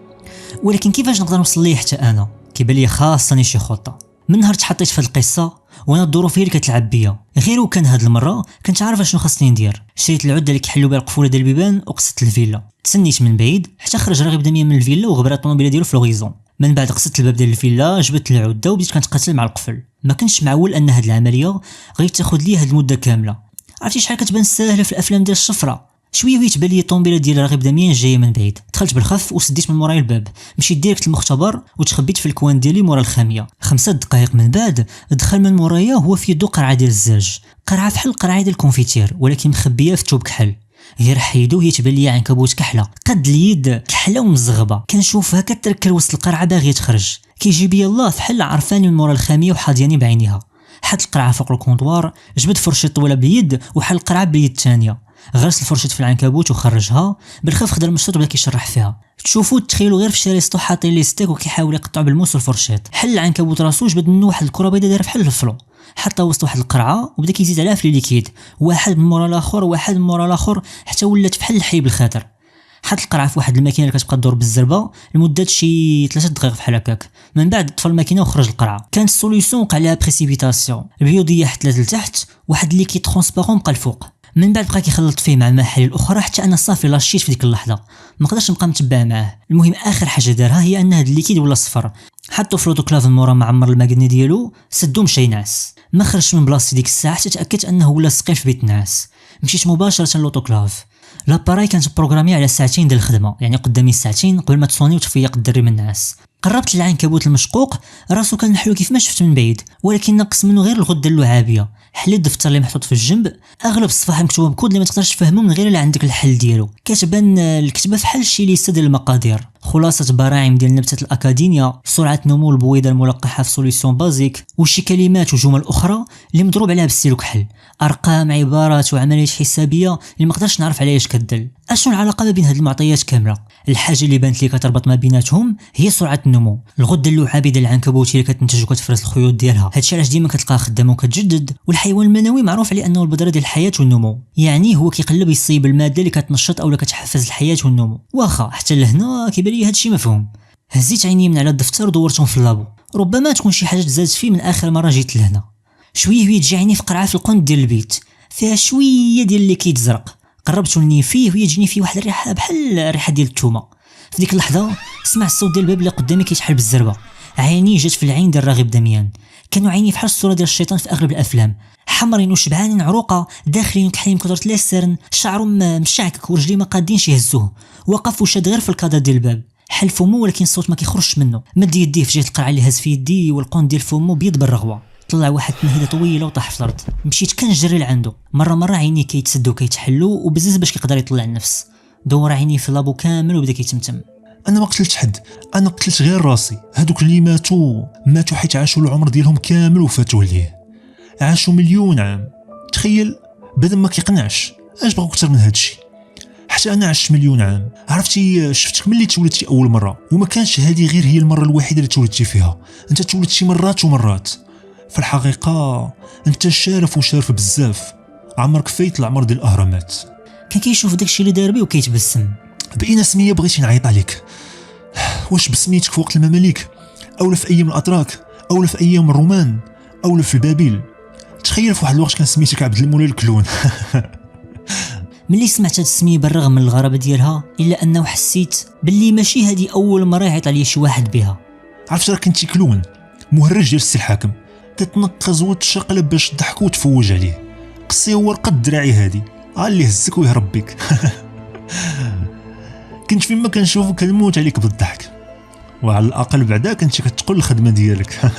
S1: ولكن كيفاش نقدر نوصل ليه حتى انا؟ كيبان لي خاصني شي خطه. من نهار تحطيت في هذه القصه وانا الظروف هي اللي كتلعب بيا، غير وكان هاد المره كنت عارف شنو خاصني ندير. شريت العده اللي كيحلوا بها القفوله ديال البيبان وقصدت الفيلا. تسنيت من بعيد حتى خرج راغب داميان من الفيلا وغبر الطوموبيله ديالو في لوغيزون. من بعد قصدت الباب ديال الفيلا، جبت العده وبديت كنتقاتل مع القفل. ما كنتش معول ان هاد العمليه غادي تاخذ لي هاد المده كامله. عرفتي شحال كتبان ساهله في الافلام ديال الشفره؟ شويه ويتبان لي الطوموبيله ديال راغب داميان جايه من بعيد. دخلت بالخف وسديت من موراي الباب، مشيت ديريكت للمختبر وتخبيت في الكوان ديالي مورا الخاميه. 5 دقائق من بعد دخل من مورايا هو في يدو قرعه ديال الزاج، قرعه بحال القرعه ديال الكونفيتير ولكن مخبيه في ثوب كحل. غير حيدو هي تبان لي عنكبوت كحله، قد اليد كحله ومزغبه، كنشوفها كتركل وسط القرعه باغيه تخرج. كيجي بيا الله فحال عرفاني من مورا الخاميه وحاضياني بعينيها. حط القرعه فوق الكونطوار، جبد فرشه طويله باليد وحل القرعه باليد الثانيه، غرس الفرشة في العنكبوت وخرجها. بالخف خدا المشطوط وبدا كيشرح فيها. تشوفوا تخيلوا غير في شاريستو حاطين لي ستيك وكيحاول يقطعوا بالموس والفرشات. حل العنكبوت راسو جبد منه واحد الكره بيضاء دايره بحال الفلو، حطها وسط واحد القرعه وبدا كيزيد عليها في الليكيد، واحد من مورا الاخر واحد من مورا الاخر حتى ولات بحال الحليب الخاتر. حط القرعه في واحد الماكينه اللي كتبقى تدور بالزربه لمده شي 3 دقائق بحال هكاك. من بعد طفى الماكينه وخرج القرعه. كانت السوليوشن وقع لها بريسيبيتاسيون، البيوديه حتلات لتحت، واحد ليكيد ترونسبارون بقى الفوق. من بعد بقى كيخلط فيه مع المحاليل الاخرى حتى انا صافي لاشيت في ديك اللحظه، ما قدرتش نبقى متبع معاه. المهم اخر حاجه دارها هي ان هذا الليكيد ولا صفر، حطو في لوطوكلاف مورا معمر الماكينه ديالو، سدو مشى ينعس. ما خرجش من بلاصتي ديك الساعه حتى تاكدت انه ولا ثقيل في بيت الناس. مشيت مباشره للوطوكلاف. لاباراي كانت بروغرامي على 2 ساعات ديال الخدمه، يعني قدامي 2 ساعات قبل ما تصوني وتفيق الدري من الناس. قربت للعنكبوت المشقوق، راسو كان محلو كيف ما شفت من بعيد، ولكن نقص منه غير الغده اللعابيه. حليت الدفتر اللي محطوط في الجنب، اغلب الصفحات مكتوبه بكود اللي ما تقدرش تفهمو من غير الا عندك الحل ديالو. كتبان الكتابه فحال شي ليسته ديال المقادير، خلاصه براعم ديال نبته الاكاديميا، سرعه نمو البويضه الملقحه في سوليسيون بازيك، وشي كلمات وجمل اخرى اللي مضروب عليها بالسيلو كحل، ارقام عبارات وعمليات حسابيه اللي ما قدرش نعرف عليها اش كدل. اشنو العلاقه ما بين هاد المعطيات كامله؟ الحاجه اللي بانت لي كتربط ما بيناتهم هي سرعه النمو. الغده اللعابيه ديال العنكبوت اللي كتنتج وكتفرز الخيوط ديالها، هادشي علاش ديما كتلقاها خدامه وكتجدد. والحيوان المنوي معروف عليه انه البذره ديال الحياه والنمو، يعني هو كيقلب يصيب الماده اللي كتنشط اولا كتحفز الحياه والنمو. واخا حتى لهنا كيبان لي هادشي مفهوم. هزيت عيني من على الدفتر ودورتهم في اللابو، ربما تكون شي حاجه تزادت فيه من اخر مره جيت لهنا. شويه تجي عيني في قرعه في القند ديال البيت فيها شويه ديال اللي كيتزرق. قربت وني فيه وهي تجيني فيه واحد الريحه بحال الريحه ديال الثومه. في ديك اللحظه سمع الصوت ديال الباب اللي قدامي كيتحل بالزربه. عيني جات في العين ديال راغب داميان، كانوا عيني فحال الصوره ديال الشيطان في اغلب الافلام، حمرين وشبعانين عروقه، داخلين وكحلين بكثره ليسرن، شعرو مشعكك ورجليه ما قادينش يهزوه. وقف وشاد غير في الكادر ديال الباب، حل فمو ولكن الصوت ما كيخرجش منه. مد يديه في جهه القرعه اللي هز في يدي والقون ديال فمو بيض بالرغوه. طلع واحد التنهيده طويله وطاح في الارض. مشيت كنجري لعندو، مره عيني كيتسدوا كيتحلوا وبزز باش كيقدر يطلع النفس. دور عيني في لابو كامل وبدا كيتمتم.
S2: انا ما قتلتش حد، انا قتلت غير راسي. هذوك اللي ماتوا حيت عاشوا العمر ديالهم كامل وفاتوا ليه، عاشوا مليون عام. تخيل بدا ما كيقنعش، اش بغاو اكثر من هادشي؟ حتى انا عشت مليون عام. عرفتي شفتك ملي تولدتي اول مره، وما كانش هذه غير هي المره الوحيده اللي تولدتي فيها، انت تولدتي مرات ومرات. في الحقيقه انت شارف بزاف، عمرك فايت العمر ديال الاهرامات.
S1: كان كيشوف داكشي اللي دار بيه وكيتبسم.
S2: بأي سميه بغيتي نعيط عليك؟ واش بسميتك في وقت المماليك، اولا في ايام الاتراك، اولا في ايام الرومان، اولا في البابل؟ تخيل في واحد الوقت كان سميتك عبد المولى الكلون.
S1: ملي سمعت هاد السميه بالرغم من الغرابه ديالها الا انه حسيت باللي ماشي هذه اول مره يعيط عليا شي واحد بها.
S2: عرفت راه كنتي كلون مهرج ديال السي الحاكم، تتنقز وتشقلب باش تضحك وتفوج عليه. قصي هو قد دراعي هادي اللي هزك ويهرب بك. كنت فيما كنشوفو كنموت عليك بالضحك، وعلى الاقل بعدا كنتي كتقول الخدمه ديالك.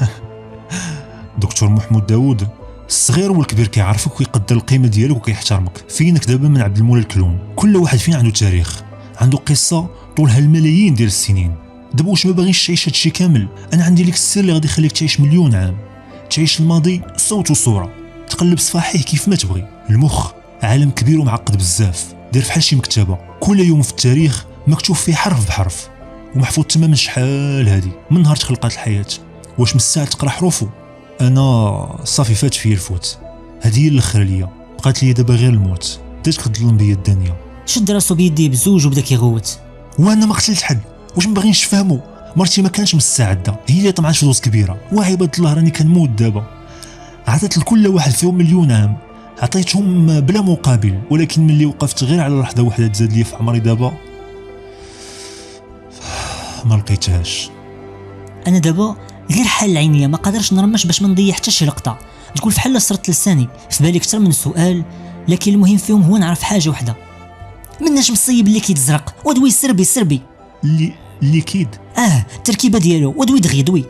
S2: دكتور محمود داوود الصغير والكبير كيعرفك ويقدر القيمه ديالك وكيحترمك. فينك دابا من عبد المولى الكلون. كل واحد فينا عنده تاريخ، عنده قصه طولها الملايين ديال السنين. دابا واش ما باغيش تعيش هادشي كامل؟ انا عندي لك السر اللي غادي يخليك تعيش مليون عام، تعيش الماضي صوت وصوره، تقلب صفاحيه كيف ما تبغي. المخ عالم كبير ومعقد بزاف، داير فحال شي مكتبه، كل يوم في التاريخ مكتوب فيه حرف بحرف ومحفوظ تماما. شحال هادي من نهار تخلقات الحياه، واش مستعد تقرا حروفه؟ انا صافي فات فيا الفوت، هذه هي الاخر ليا، بقات لي دابا غير الموت. بدات كتظلم بيا الدنيا.
S1: شد راسو بيديه بزوج وبدا كيغوت.
S2: وانا ما قتلت حد، واش ما باغينش تفهموا؟ مرتي ما كانش مستعده، هي اللي طمعت فلوس كبيره. وعباد الله راني كنموت دابا. عطيت لكل واحد فيهم مليون عام، عطيتهم بلا مقابل، ولكن ملي وقفت غير على لحظه واحده تزاد لي في عمري دابا ما لقيتهاش.
S1: انا دابا غير حال العينيه ما قادرش نرمش باش ما نضيع حتى شي لقطه. تقول فحال سرت لساني في بالي اكثر من سؤال، لكن المهم فيهم هو نعرف حاجه وحده. مناش مصيب اللي كيتزرق ودوي سربي
S2: ليكيد.
S1: التركيبه ديالو ودوي دغيا دوي.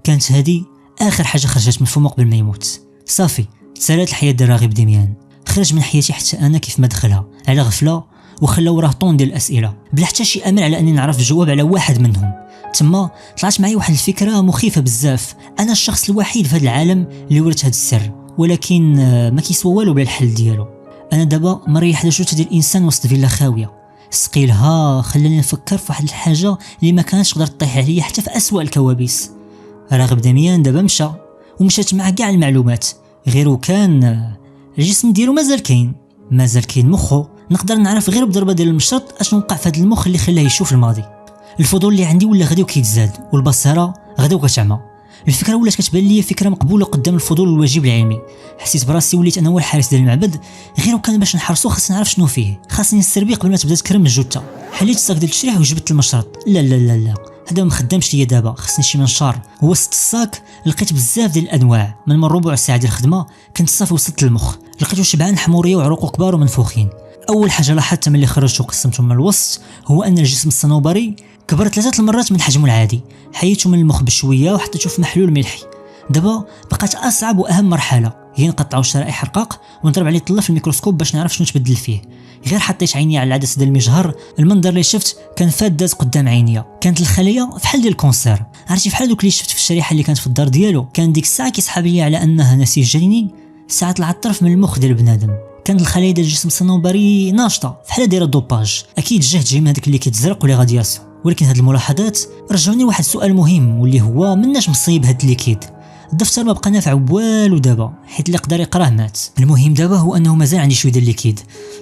S1: كانت هذه اخر حاجه خرجت من فمه قبل ما يموت. صافي تسالات الحياه ديال راغب دميان، خرج من حياتي حتى انا كيف ما دخلها على غفله، وخلى وراه طون ديال الاسئله بلا حتى شي امل على اني نعرف الجواب على واحد منهم. تما طلعت معي واحد الفكره مخيفه بزاف. انا الشخص الوحيد في هذا العالم اللي ورث هذا السر، ولكن ما كيسوى والو بلا الحل ديالو. انا دابا مريح لجوته ديال الانسان وسط فيلا خاويه، سقيلها خلاني نفكر في واحد الحاجه اللي ما كانتش تقدر تطيح عليا حتى في اسوأ الكوابيس. راغب دميان دابا مشات مع كاع المعلومات، غير كان الجسم ديالو مازال كاين مخو. نقدر نعرف غير بضربه ديال المشرط اشنو وقع في هذا المخ اللي خلاه يشوف الماضي. الفضول اللي عندي ولا غادي وكيتزاد، والبصيره غادي وكتعمى. الفكره ولات كتبان لي فكره مقبوله قدام الفضول والواجب العلمي. حسيت براسي وليت انا هو الحارس ديال المعبد، غير وكان باش نحرسو خاصني نعرف شنو فيه، خاصني نسربي قبل ما تبدا تكرم الجثه. حليت الصاك ديال التشريح وجبت المشرط. لا هذا ما خدامش ليا دابا، خاصني شي منشار. وسط الصاك لقيت بزاف ديال الانواع. من ربع ساعه ديال الخدمه كنت صافي وصلت للمخ، لقيتو شبعان حموريه وعروقو كبار ومنفوخين. اول حاجه لاحظت ملي خرجت وقسمتهم من الوسط هو ان الجسم الصنوبري كبر 3 المرات من حجمه العادي. حيدته من المخ بشويه وحطيته في محلول ملحي. دابا بقات اصعب واهم مرحله هي نقطعوا شرائح رقاق ونضرب عليه طله في الميكروسكوب باش نعرف شنو تبدل فيه. غير حطيت عيني على العدسه ديال المجهر، المنظر اللي شفت كان فات داز قدام عينيا. كانت الخليه فحال ديال الكونسير، عرفتي بحال دوك اللي شفت في الشريحه اللي كانت في الدار ديالو. كان ديك الساعه كيسحب لي على انها نسيج جنيني ساعه العطرف من المخ ديال بنادم. كانت الخلايا ديال الجسم الصنوبري ناشطه فحال دايره دوباج، اكيد جهد جاي من هذاك اللي كيتزرق ولا غادياسيون. ولكن هاد الملاحظات رجعوني واحد السؤال مهم، واللي هو مناش مصيب هاد الليكيد. الدفتر ما بقى نافع والو دابا، حيت اللي قدر يقراه مات. المهم دابا هو انه مازال عندي شويه ديال الليكيد،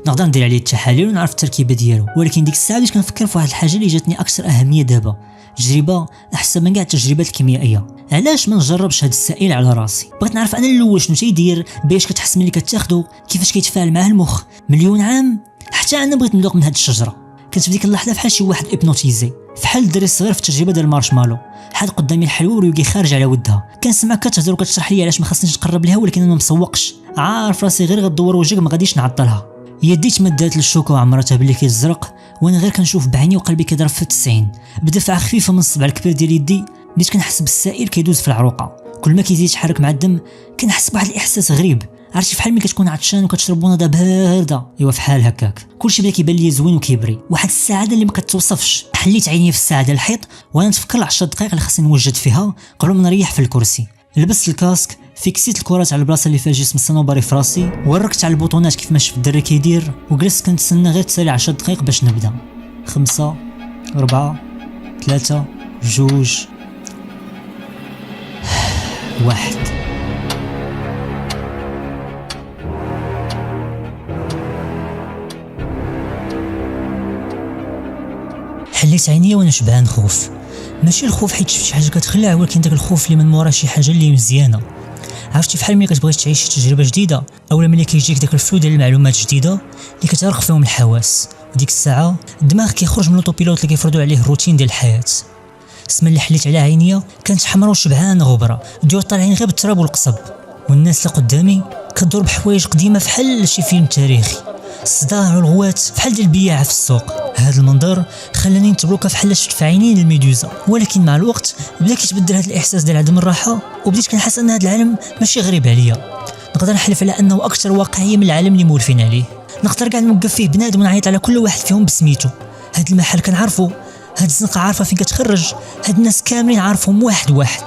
S1: نقدر ندير عليه التحاليل ونعرف التركيبه ديالو. ولكن ديك الساعه بديت كنفكر في واحد الحاجه اللي جاتني اكثر اهميه دابا، تجربه احسن من كاع التجربات الكيميائيه. علاش ما نجربش هذا السائل على راسي؟ بغيت نعرف انا الاول شنو تيدير، باش كتحس ملي كتاخذو، كيفاش كيتفاعل معاه المخ. مليون عام حتى انا بغيت ندوق من هذه الشجره. كنت في ديك اللحظه فحال شي واحد ابنوتيزي، فحال الدري الصغير في التجربه ديال المارشمالو. حاد قدامي الحلوى وريوكي خارج على ودها، كنسمع كتهضر وكتشرح لي علاش ما خصنيش نقرب ليها، ولكن انا ما مسوقش، عارف راسي غير غدور وجهك ما غاديش نعطلها. يدي تمدات للشوكه وعمرتها باللي كيزرق، وانا غير كنشوف بعيني وقلبي كيضرب في 90. بدفعه خفيفه من الصبع الكبير ديال يدي بديت كنحس بالسائل كيدوز في العروقه. كل ما كيزيد يتحرك مع الدم كنحس بواحد الاحساس غريب، عرفتي بحال ملي كتكون عطشان وكتشرب بوناده بارده. ايوا فحال هكاك كلشي بدا كيبان لي زوين وكيبري، واحد السعاده اللي ما كتوصفش. حليت عيني في الساعه الحيط وانا نتفكر 10 دقائق اللي خاصني نوجد فيها قبل ما نريح في الكرسي. لبست الكاسك، فيكسيت الكرات على البلاصه اللي فيها جسم الصنوبري في راسي، وركت على البوطونات كيف ما شفت الدري كيدير، وجلست كنتسنى غير تسالي 10 دقائق باش نبدا. 5 4 3 2 1. حليت عينيا وانا شبعان خوف، ماشي الخوف حيت شفت شي حاجه كتخلع، ولكن داك الخوف اللي من مورا شي حاجه اللي مزيانه. عرفتي بحال ملي كتبغي تعيش تجربه جديده، اولا ملي كيجيك داك الفلو ديال المعلومات الجديده اللي كترخ فيهم الحواس، وديك الساعه الدماغ كيخرج من الاوتوبيلوت اللي كيفرضوا عليه الروتين ديال الحياه. السما اللي حليت على عينيا كانت حمراء وشبعان غبره، ديور طالعين غير بالتراب والقصب، والناس اللي قدامي كدور بحوايج قديمه فحال شي فيلم تاريخي، الصداع والغوات فحال ديال البياعه في السوق. هذا المنظر خلاني نتبلوكا فحال شفت في عينين الميدوزا، ولكن مع الوقت بدا كيتبدل هذا الاحساس ديال عدم الراحه، وبديت كنحس ان هذا العالم ماشي غريب عليا. نقدر نحلف على انه اكثر واقعيه من العالم اللي مولفين عليه. نقدر كاع نوقف فيه بنادم ونعيط على كل واحد فيهم بسميتو. هذا المحل كنعرفو، هاد الزنقه عارفه فين كتخرج، هاد الناس كاملين عارفهم واحد واحد.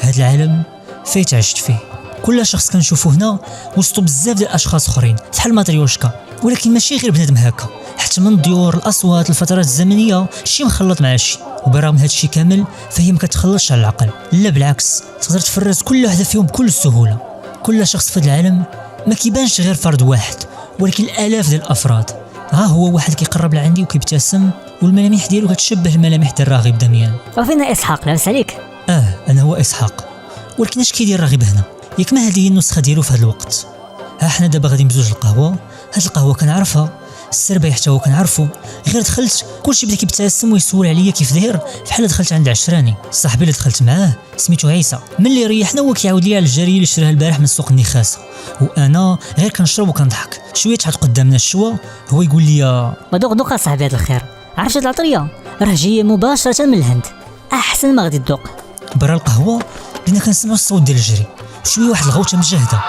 S1: هاد العالم فايت عشت فيه. كل شخص كنشوفو هنا وسطو بزاف ديال الاشخاص اخرين بحال ماتريوشكا، ولكن ماشي غير بنادم هكا، حتى من الديور، الاصوات، الفترات الزمنيه، شي مخلط مع شي. وبرغم هذا الشيء كامل فهي ما كتخلصش على العقل، لا بالعكس تقدر تفرز كل واحده فيهم بكل سهوله. كل شخص في هذا العالم ما كيبانش غير فرد واحد، ولكن الالاف ديال الافراد. ها هو واحد كيقرب لعندي وكيبتسم، والملامح ديالو كتشبه الملامح ديال راغب دميان.
S3: وفينا اسحاق لاباس عليك؟
S1: انا هو اسحاق. ولكن اش كيدير راغب هنا؟ ياك ما هذه هي النسخه ديالو في هذا الوقت؟ ها حنا دابا غادي بزوج القهوه. هاد القهوه كنعرفها، السربي حتى هو كنعرفو. غير دخلت كلشي بدا كيبتسم ويسول عليا كيف داير، بحال دخلت عند عشراني. صاحبي اللي دخلت معاه سميتو عيسى، ملي ريحنا هو كيعاود لي على الجاريه اللي شراها البارح من سوق النخاسه، وانا غير كنشرب وكنضحك. شويه تحط قدامنا الشوا، هو يقول لي
S3: ودوق اصاحبي هذا الخير، عرفت هاد العطريه راه جايه مباشره من الهند، احسن ما غادي تذوق.
S1: برا القهوه بدينا كنسمعوا الصوت ديال الجري، شويه واحد الغوته مجهده،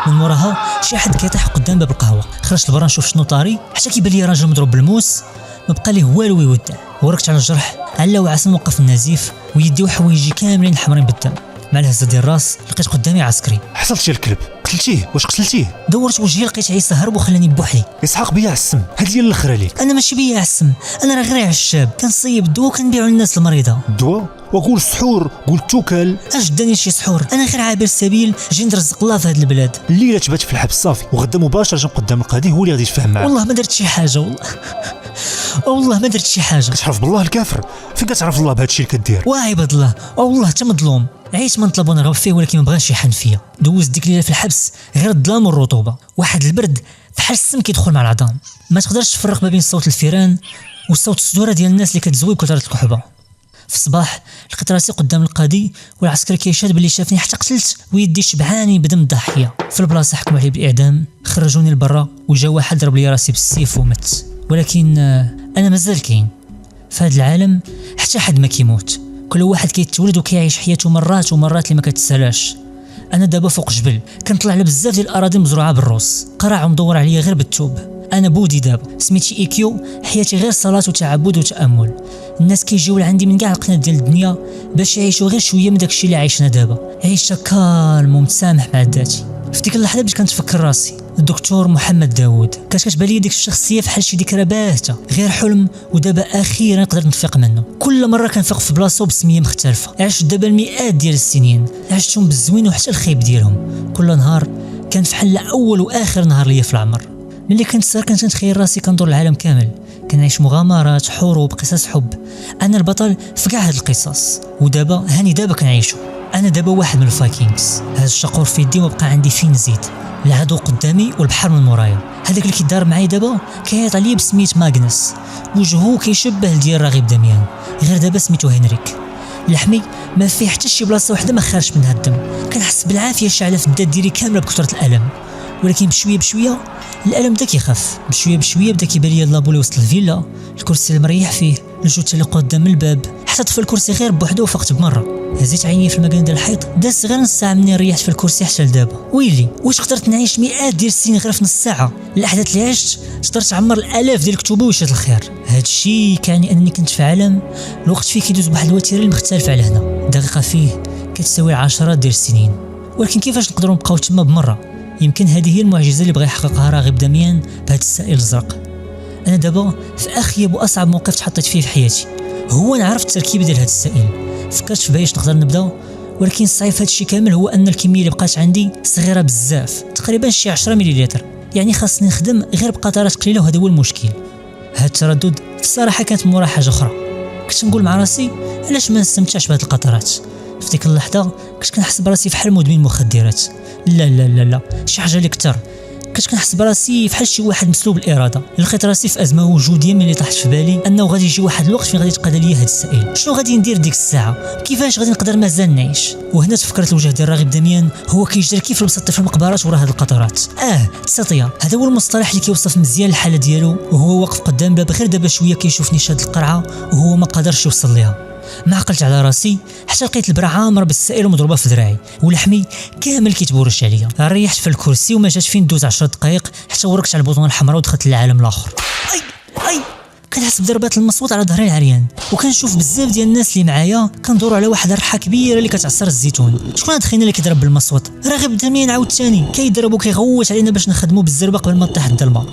S1: من موراها شي حد كيطيح قدام باب القهوه. خرجت لبرا نشوف شنو طاري، حتى كيبان لي راجل مضروب بالموس، ما بقى ليه والو يودع. وركت على الجرح على وعسى نوقف النزيف، ويدي وحوايجي كاملين حمرين بالدم. مع الهزه ديال الراس لقيت قدامي عسكري.
S2: حصلتي الكلب؟ قتلتيه؟ واش قتلتيه؟
S1: دورت وجهي لقيت عيسى هرب وخلاني بوحدي.
S2: اسحاق بياع السم، هاد هي الاخر عليك.
S1: انا ماشي بياع السم، انا راه غير عشاب، كنصيب الدواء وكنبيعو للناس المريضه.
S2: الدواء؟ وقول السحور، قول التوكل.
S1: اش داني شي سحور؟ انا غير عابر سبيل جاي نرزق الله في هاد البلاد.
S2: الليله تبات في الحبس صافي، وغدا مباشره قدام القاضي هو اللي غادي يتفاهم معاه.
S1: والله ما درت شي حاجه، والله ما درت شي حاجه.
S2: كتعرف بالله الكافر؟ فين كتعرف الله بهذا الشيء اللي كدير؟
S1: وعباد الله، والله حتى مظلوم. عيت ما نطلب ونرغب فيه، ولكن ما بغاش يحن فيا. دوزت ديك الليله في الحبس غير الظلام والرطوبه، واحد البرد بحال السم كيدخل مع العظام، ما تقدرش تفرق ما بين صوت الفيران وصوت الصدوره ديال الناس اللي كتزوي بكثره الكحبه. في الصباح لقيت راسي قدام القاضي والعسكري كيشهد باللي شافني حتى قتلت ويدي شبعاني بدم الضحيه. في البلاصه حكموا عليه بالاعدام، خرجوني لبرا وجا واحد ضرب لي راسي بالسيف ومت. ولكن انا مازال كاين في هذا العالم، حتى حد ما كيموت، كل واحد كيتولد وكيعيش حياته مرات ومرات اللي ما كتسالاش. انا دابا فوق جبل كنطلع على بزاف ديال الاراضي مزروعه بالروس، قرع ومدور عليا غير بالثوب. انا بودي دابا، سميتي ايكيو، حياتي غير صلاه وتعبد وتامل. الناس كيجيو لعندي من كاع القنات ديال الدنيا باش يعيشوا غير شويه من داكشي اللي عايشنا دابا، عيشه كالم ومتسامح مع ذاتي. في ديك اللحظه بديت كنتفكر راسي الدكتور محمد داوود، كانت كتبان لي ديك الشخصيه بحال شي ذكرى باهته، غير حلم، ودابا اخيرا قدرت نفيق منه. كل مره كنفيق في بلاصه وبسميه مختلفه. عشت دابا المئات ديال السنين، عشتهم بالزوين وحتى الخايب ديالهم. كل نهار كان فحال اول واخر نهار ليا في العمر. ملي كنت صغير كنت نتخيل راسي كندور العالم كامل، كنعيش مغامرات، حروب، قصص حب. انا البطل في كاع هاد القصص، ودابا هاني دابا كنعيشو. انا دابا واحد من الفايكينغز، هاد الشقور في يدي وبقى عندي فين نزيد، العدو قدامي والبحر من مورايا. هذاك اللي كيدار معايا دابا كيعيط عليا بسميت ماغنس، وجهه كيشبه ديال راغب دميان، غير دابا سميتو هنريك. لحمي ما فيه حتى شي بلاصه وحده ما خارج منها الدم، كنحس بالعافيه شاعله في الذات ديالي كامله بكثره الالم. ولكن بشويه بشويه الالم بدا كيخف بشويه بشويه. بدا كيبان لي لابو اللي وسط الفيلا، الكرسي اللي مريح فيه، الجوته اللي قدام الباب، حتى طفى الكرسي غير بوحدو وفقت بمره. هزيت عيني في المكان ديال الحيط، داز غير نص ساعه مني ريحت في الكرسي حتى لدابا. ويلي واش قدرت نعيش مئات ديال السنين غير في نص ساعه؟ الاحداث اللي عشت تقدر تعمر الالاف ديال الكتب وشات الخير. هذا الشيء كيعني انني كنت في عالم الوقت فيه كيدوز بواحد الوتيره اللي مختلفه على هنا. دقيقه فيه كتساوي عشرات ديال السنين. ولكن كيفاش نقدروا نبقاو تما بمره؟ يمكن هذه هي المعجزه اللي بغى يحققها راغب داميان بهذا السائل الازرق. انا دابا في اخيب واصعب موقف تحطيت فيه في حياتي. هو انا عرفت التركيبه ديال هذا السائل، فكرت في باش نقدر نبدا، ولكن الصعيب في هذا الشيء كامل هو ان الكميه اللي بقات عندي صغيره بزاف، تقريبا شي 10 مليلتر. يعني خاصني نخدم غير بقطرات قليله، وهذا هو المشكل. هذا التردد في الصراحه كانت مورا حاجه اخرى. كنت نقول مع راسي علاش ما نستمتعش بهذه القطرات. في ديك اللحظه كنت كنحس براسي فحال مدمن مخدرات. لا لا لا لا، شي حاجه اللي كثر. كنت كنحس براسي فحال شي واحد مسلوب الاراده. لقيت راسي في ازمه وجوديه ملي طاحت في بالي انه غادي يجي واحد الوقت فين غادي يتقاد ليا هذا السائل. شنو غادي ندير ديك الساعه؟ كيفاش غادي نقدر مازال نعيش؟ وهنا تفكرت الوجه ديال راغب داميان هو كيجري كيف المسطي في المقبرات ورا هاد القطرات. تسطيه، هذا هو المصطلح اللي كيوصف مزيان الحاله ديالو. وهو واقف قدام الباب غير دابا شويه كيشوفني شاد القرعه وهو ما قادرش يوصل ليها. ما عقلت على راسي حتى لقيت البرا عامره بالسائل ومضروبه في ذراعي، ولحمي كامل كيتبورش عليا. ريحت في الكرسي وما جات فين دوز 10 دقائق حتى وركت على البوطونه الحمراء ودخلت للعالم الاخر. اي كنحس بضربات المصوت على ظهري العريان، وكنشوف بزاف ديال الناس اللي معايا كندوروا على واحد الرحه كبيره اللي كتعصر الزيتون. شكون هاد خينا اللي كيضرب بالمصوت؟ راغب داميان عاوتاني كيضرب وكيغوت علينا باش نخدموا بالزربه قبل ما تطيح الظلمه.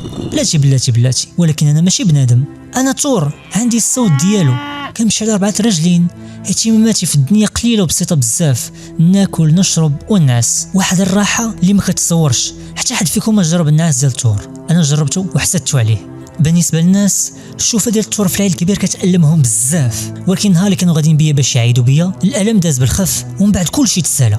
S1: بلاتي، ولكن انا ماشي بنادم، انا طور عندي الصوت ديالو. كنمشي على 4 رجلين. اهتماماتي في الدنيا قليله وبسيطه بزاف، ناكل نشرب ونعس. واحد الراحه اللي ما كتصورش. حتى حد فيكم ما جرب النعاس ديال التور؟ انا جربته وحسدت عليه. بالنسبه للناس الشوفه ديال التور في العيد الكبير كتألمهم بزاف، ولكن النهار اللي كانوا غاديين بيا باش يعيدوا بيا الالم داز بالخف ومن بعد كلشي تسالى.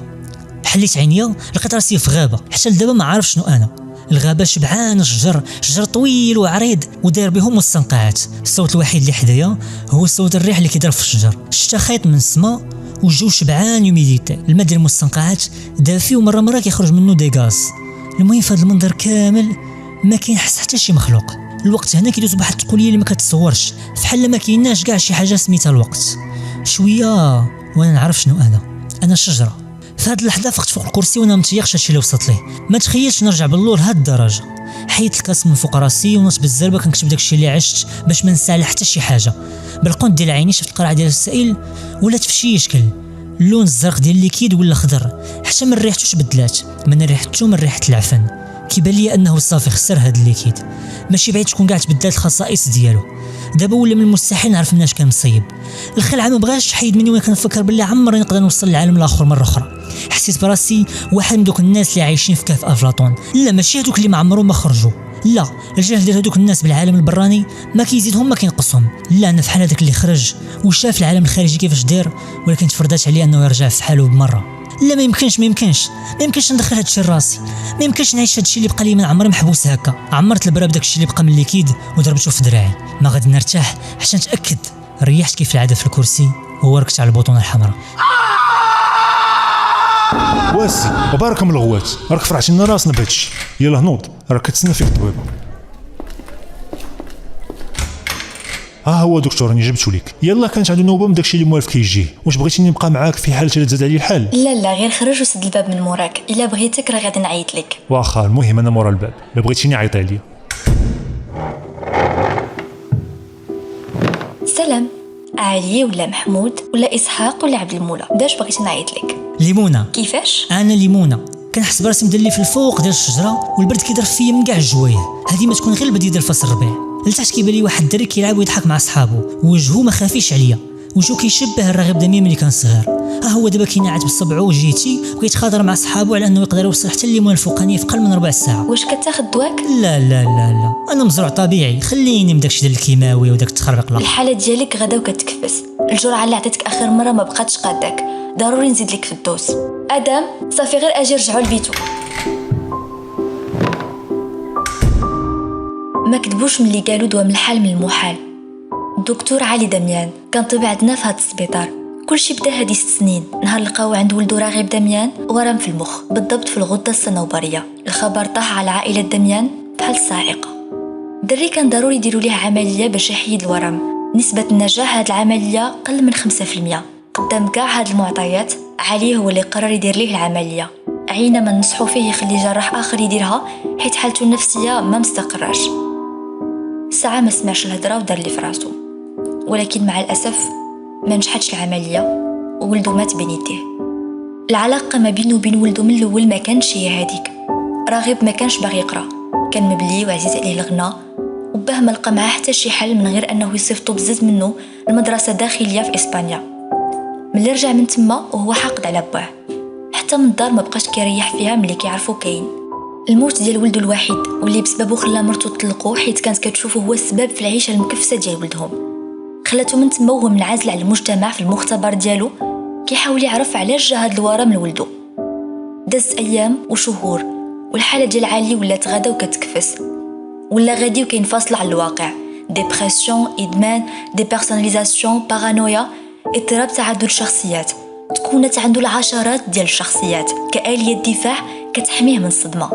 S1: حليت عينيا لقيت راسي في غابه، حتى لدابا ما عارف شنو انا. الغابه شبعانه شجر طويل وعريض وداير بهم مستنقعات. الصوت الوحيد اللي حدايا هو صوت الريح اللي كيضرب في الشجر. الشتا خيط من السماء والجو شبعان يوميديتي. الماء ديال المستنقعات دافي ومره كيخرج منه دي غاز. المهم في هذا المنظر كامل ما كاين حتى شي مخلوق. الوقت هنا كيدوز بواحد التقوليه اللي ما كتصورش، فحال ما كايناش كاع شي حاجه سميتها الوقت. شويه وانا نعرف شنو انا شجره. في هاد اللحظه فقت فوق الكرسي وانا متيقش هادشي اللي وصلت ليه. ما تخيلتش نرجع باللور هاد الدرجه. حيت الكاس من فوق راسي ونص بالزربه كنكتب داكشي اللي عشت باش ما ننسى على حتى شي حاجه. بالقنت ديال عيني شفت القرعه ديال السائل ولات في شي شكل، اللون الزرق ديال الليكيد ولا خضر، حتى من ريحته تبدلات، من ريحته من ريحه العفن. كيبان لي انه صافي خسر هاد الليكيد، ماشي بعيد تكون كاع تبدلات الخصائص ديالو. دابا ولا من المستحيل نعرف مناش كان مصيب. الخلعه ما بغاش تحيد مني وانا كنفكر بلي عمري نقدر نوصل للعالم الاخر مره اخرى. حسيت براسي واحد من دوك الناس اللي عايشين في كهف افلاطون. لا ماشي هذوك اللي ما عمرهم ما خرجوا، لا الجهل ديال هذوك الناس بالعالم البراني ما كيزيدهم ما كينقصهم. لا انا فحال هذاك اللي خرج وشاف العالم الخارجي كيفاش داير، ولكن تفرضات عليه انه يرجع في حاله بمره. لا ما يمكنش ندخل هادشي لراسي، ما يمكنش نعيش هادشي اللي بقى لي من عمري محبوس هكا. عمرت البرا بداكشي اللي بقى من الليكيد وضربته في دراعي. ما غادي نرتاح حتى نتاكد. ريحت كيف العاده في الكرسي ووركت على البوطونه الحمراء.
S2: واسي وبارك من الغوات، راك فرحتي لنا راسنا بهادشي. يلا هنوض راك كتسنى فيك الطبيبه. هو دكتور راني جبتو ليك. يلا كانت عنده نوبه من داكشي اللي موالف كيجيه. واش بغيتيني نبقى معاك في حال تزاد عليا الحال؟
S4: لا غير خرج وسد الباب من موراك. الا بغيتك راه غادي نعيط لك.
S2: واخا المهم انا مورا الباب، الا بغيتيني عيطي عليا.
S4: سلام، علي ولا محمود ولا اسحاق ولا عبد المولى، باش بغيتي نعيط لك؟
S1: ليمونه.
S4: كيفاش؟
S1: انا ليمونه. كنحس براسي مدلي في الفوق ديال الشجره والبرد كيضرب فيا من كاع الجوايه. هذه ما تكون غير البدايه ديال فصل الربيع. لتحت كيبان لي واحد الدري كيلعب ويضحك مع صحابو، وجهه ما خافيش عليا، وجهه كيشبه الراغب داميان ملي كان صغير. هو دابا كينعت بصبعو وجهتي وكيتخاطر مع صحابو على انه يقدر يوصل حتى الليمونه الفوقانيه في اقل من ربع ساعه.
S4: واش كتاخذ دواك؟
S1: لا انا مزروع طبيعي، خليني من داكشي ديال الكيماوي وداك التخربيق. لا
S4: الحاله ديالك غدا وكتكفس. الجرعه اللي عطيتك اخر مره ما بقاتش قاداك، ضروري نزيد لك في الدوز. ادم صافي غير اجي رجعوا لبيتو. ما كذبوش ملي قالوا دوا من الحال من المحال. الدكتور علي داميان كان طبيب عندنا في هذا السبيطار. كلشي بدا هادي 6 سنين، نهار لقاو عند ولدو راغب داميان ورم في المخ، بالضبط في الغده الصنوبريه. الخبر طاح على عائله داميان بحال الصاعقة. الدري كان ضروري يديروا ليه عملية باش يحيد الورم. نسبة النجاح هاد العملية قل من 5%. قدام كاع هاد المعطيات علي هو اللي قرر يدير ليه العملية، عينما نصحوا فيه يخلي جراح آخر يديرها حيت حالته النفسية ما مستقراش. ساعة ما سمعش الهضرة ودار لي فراسو، ولكن مع الأسف ما نجحتش العملية وولدو مات بين يديه. العلاقة ما بينه وبين ولدو من الأول ما كانش هي هذيك. راغب ما كانش باغي يقرا، كان مبلي وعزيز عليه الغنى، وباه ما لقى معاه حتى شي حل من غير انه يصيفطو بزز منه المدرسة داخلية في اسبانيا. ملي رجع من تما وهو حاقد على باه، حتى من الدار ما بقاش كيريح فيها ملي كيعرفو كاين الموت ديال ولدو الوحيد، واللي بسببه خلى مرتو تطلقو حيت كانت كتشوفو هو السبب في العيشه المكفسه ديال ولدهم. خلاتو من تما وهو منعزل على المجتمع في المختبر ديالو كيحاول يعرف علاش جا هاد الورم لولدو. داز ايام وشهور والحاله ديال علي ولات غادا وكتكفس، ولا غادي وكينفصل على الواقع. ديبرسيون، ادمان، ديبيرسوناليزاسيون، بارانويا، اضطراب تعدد الشخصيات. تكونت عنده العشرات ديال الشخصيات كآلية دفاع كتحميه من الصدمة.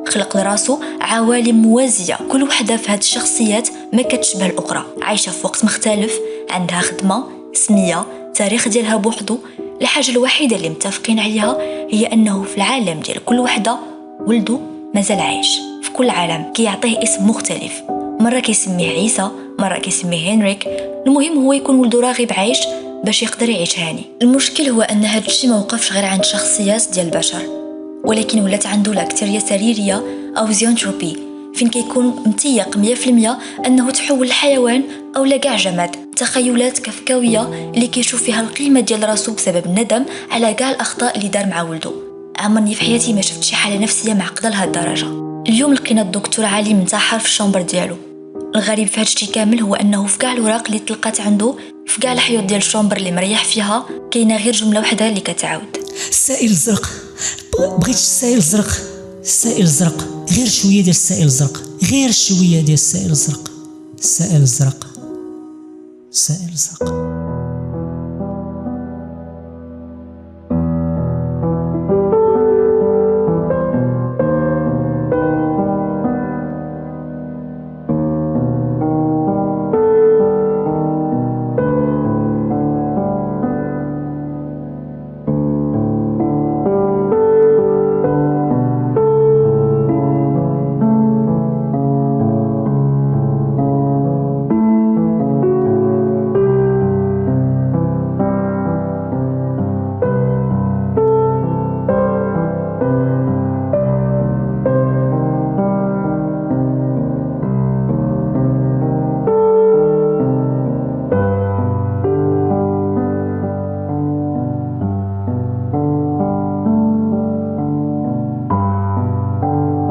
S4: خلق لراسو عوالم موازية، كل وحدة في هاد الشخصيات ما كتشبه الأخرى، عايشة في وقت مختلف، عندها خدمة، سمية، تاريخ ديالها بوحدو. الحاجة الوحيدة اللي متفقين عليها هي أنه في العالم ديال كل وحدة ولدو مازال عايش. في كل عالم كيعطيه اسم مختلف، مرة كيسميه عيسى، مرة كيسميه هنريك. المهم هو يكون ولدو راغب عايش باش يقدر يعيش هاني. المشكل هو ان هاد الشيء ما وقفش غير عند شخصيات ديال البشر، ولكن ولات عنده لاكتيريا سريريه او زيونتروبي، فين كيكون متيق 100% انه تحول لحيوان او لكاع جماد. تخيلات كفكاويه اللي كيشوف فيها القيمه ديال راسو بسبب الندم على كاع الاخطاء اللي دار مع ولده. عمرني في حياتي ما شفت شي حاله نفسيه معقده لهالدرجه. اليوم لقينا الدكتور علي منتحر في الشومبر ديالو. الغريب في هادشي كامل هو انه في كاع الوراق اللي تلقات عنده في كاع الحيوط ديال الشومبر اللي مريح فيها كاينه غير جمله وحده اللي كتعاود:
S1: السائل الزرق. بغيت السائل الزرق، السائل الزرق، غير شويه ديال السائل الزرق، غير شويه ديال السائل الزرق، السائل الزرق، السائل الزرق.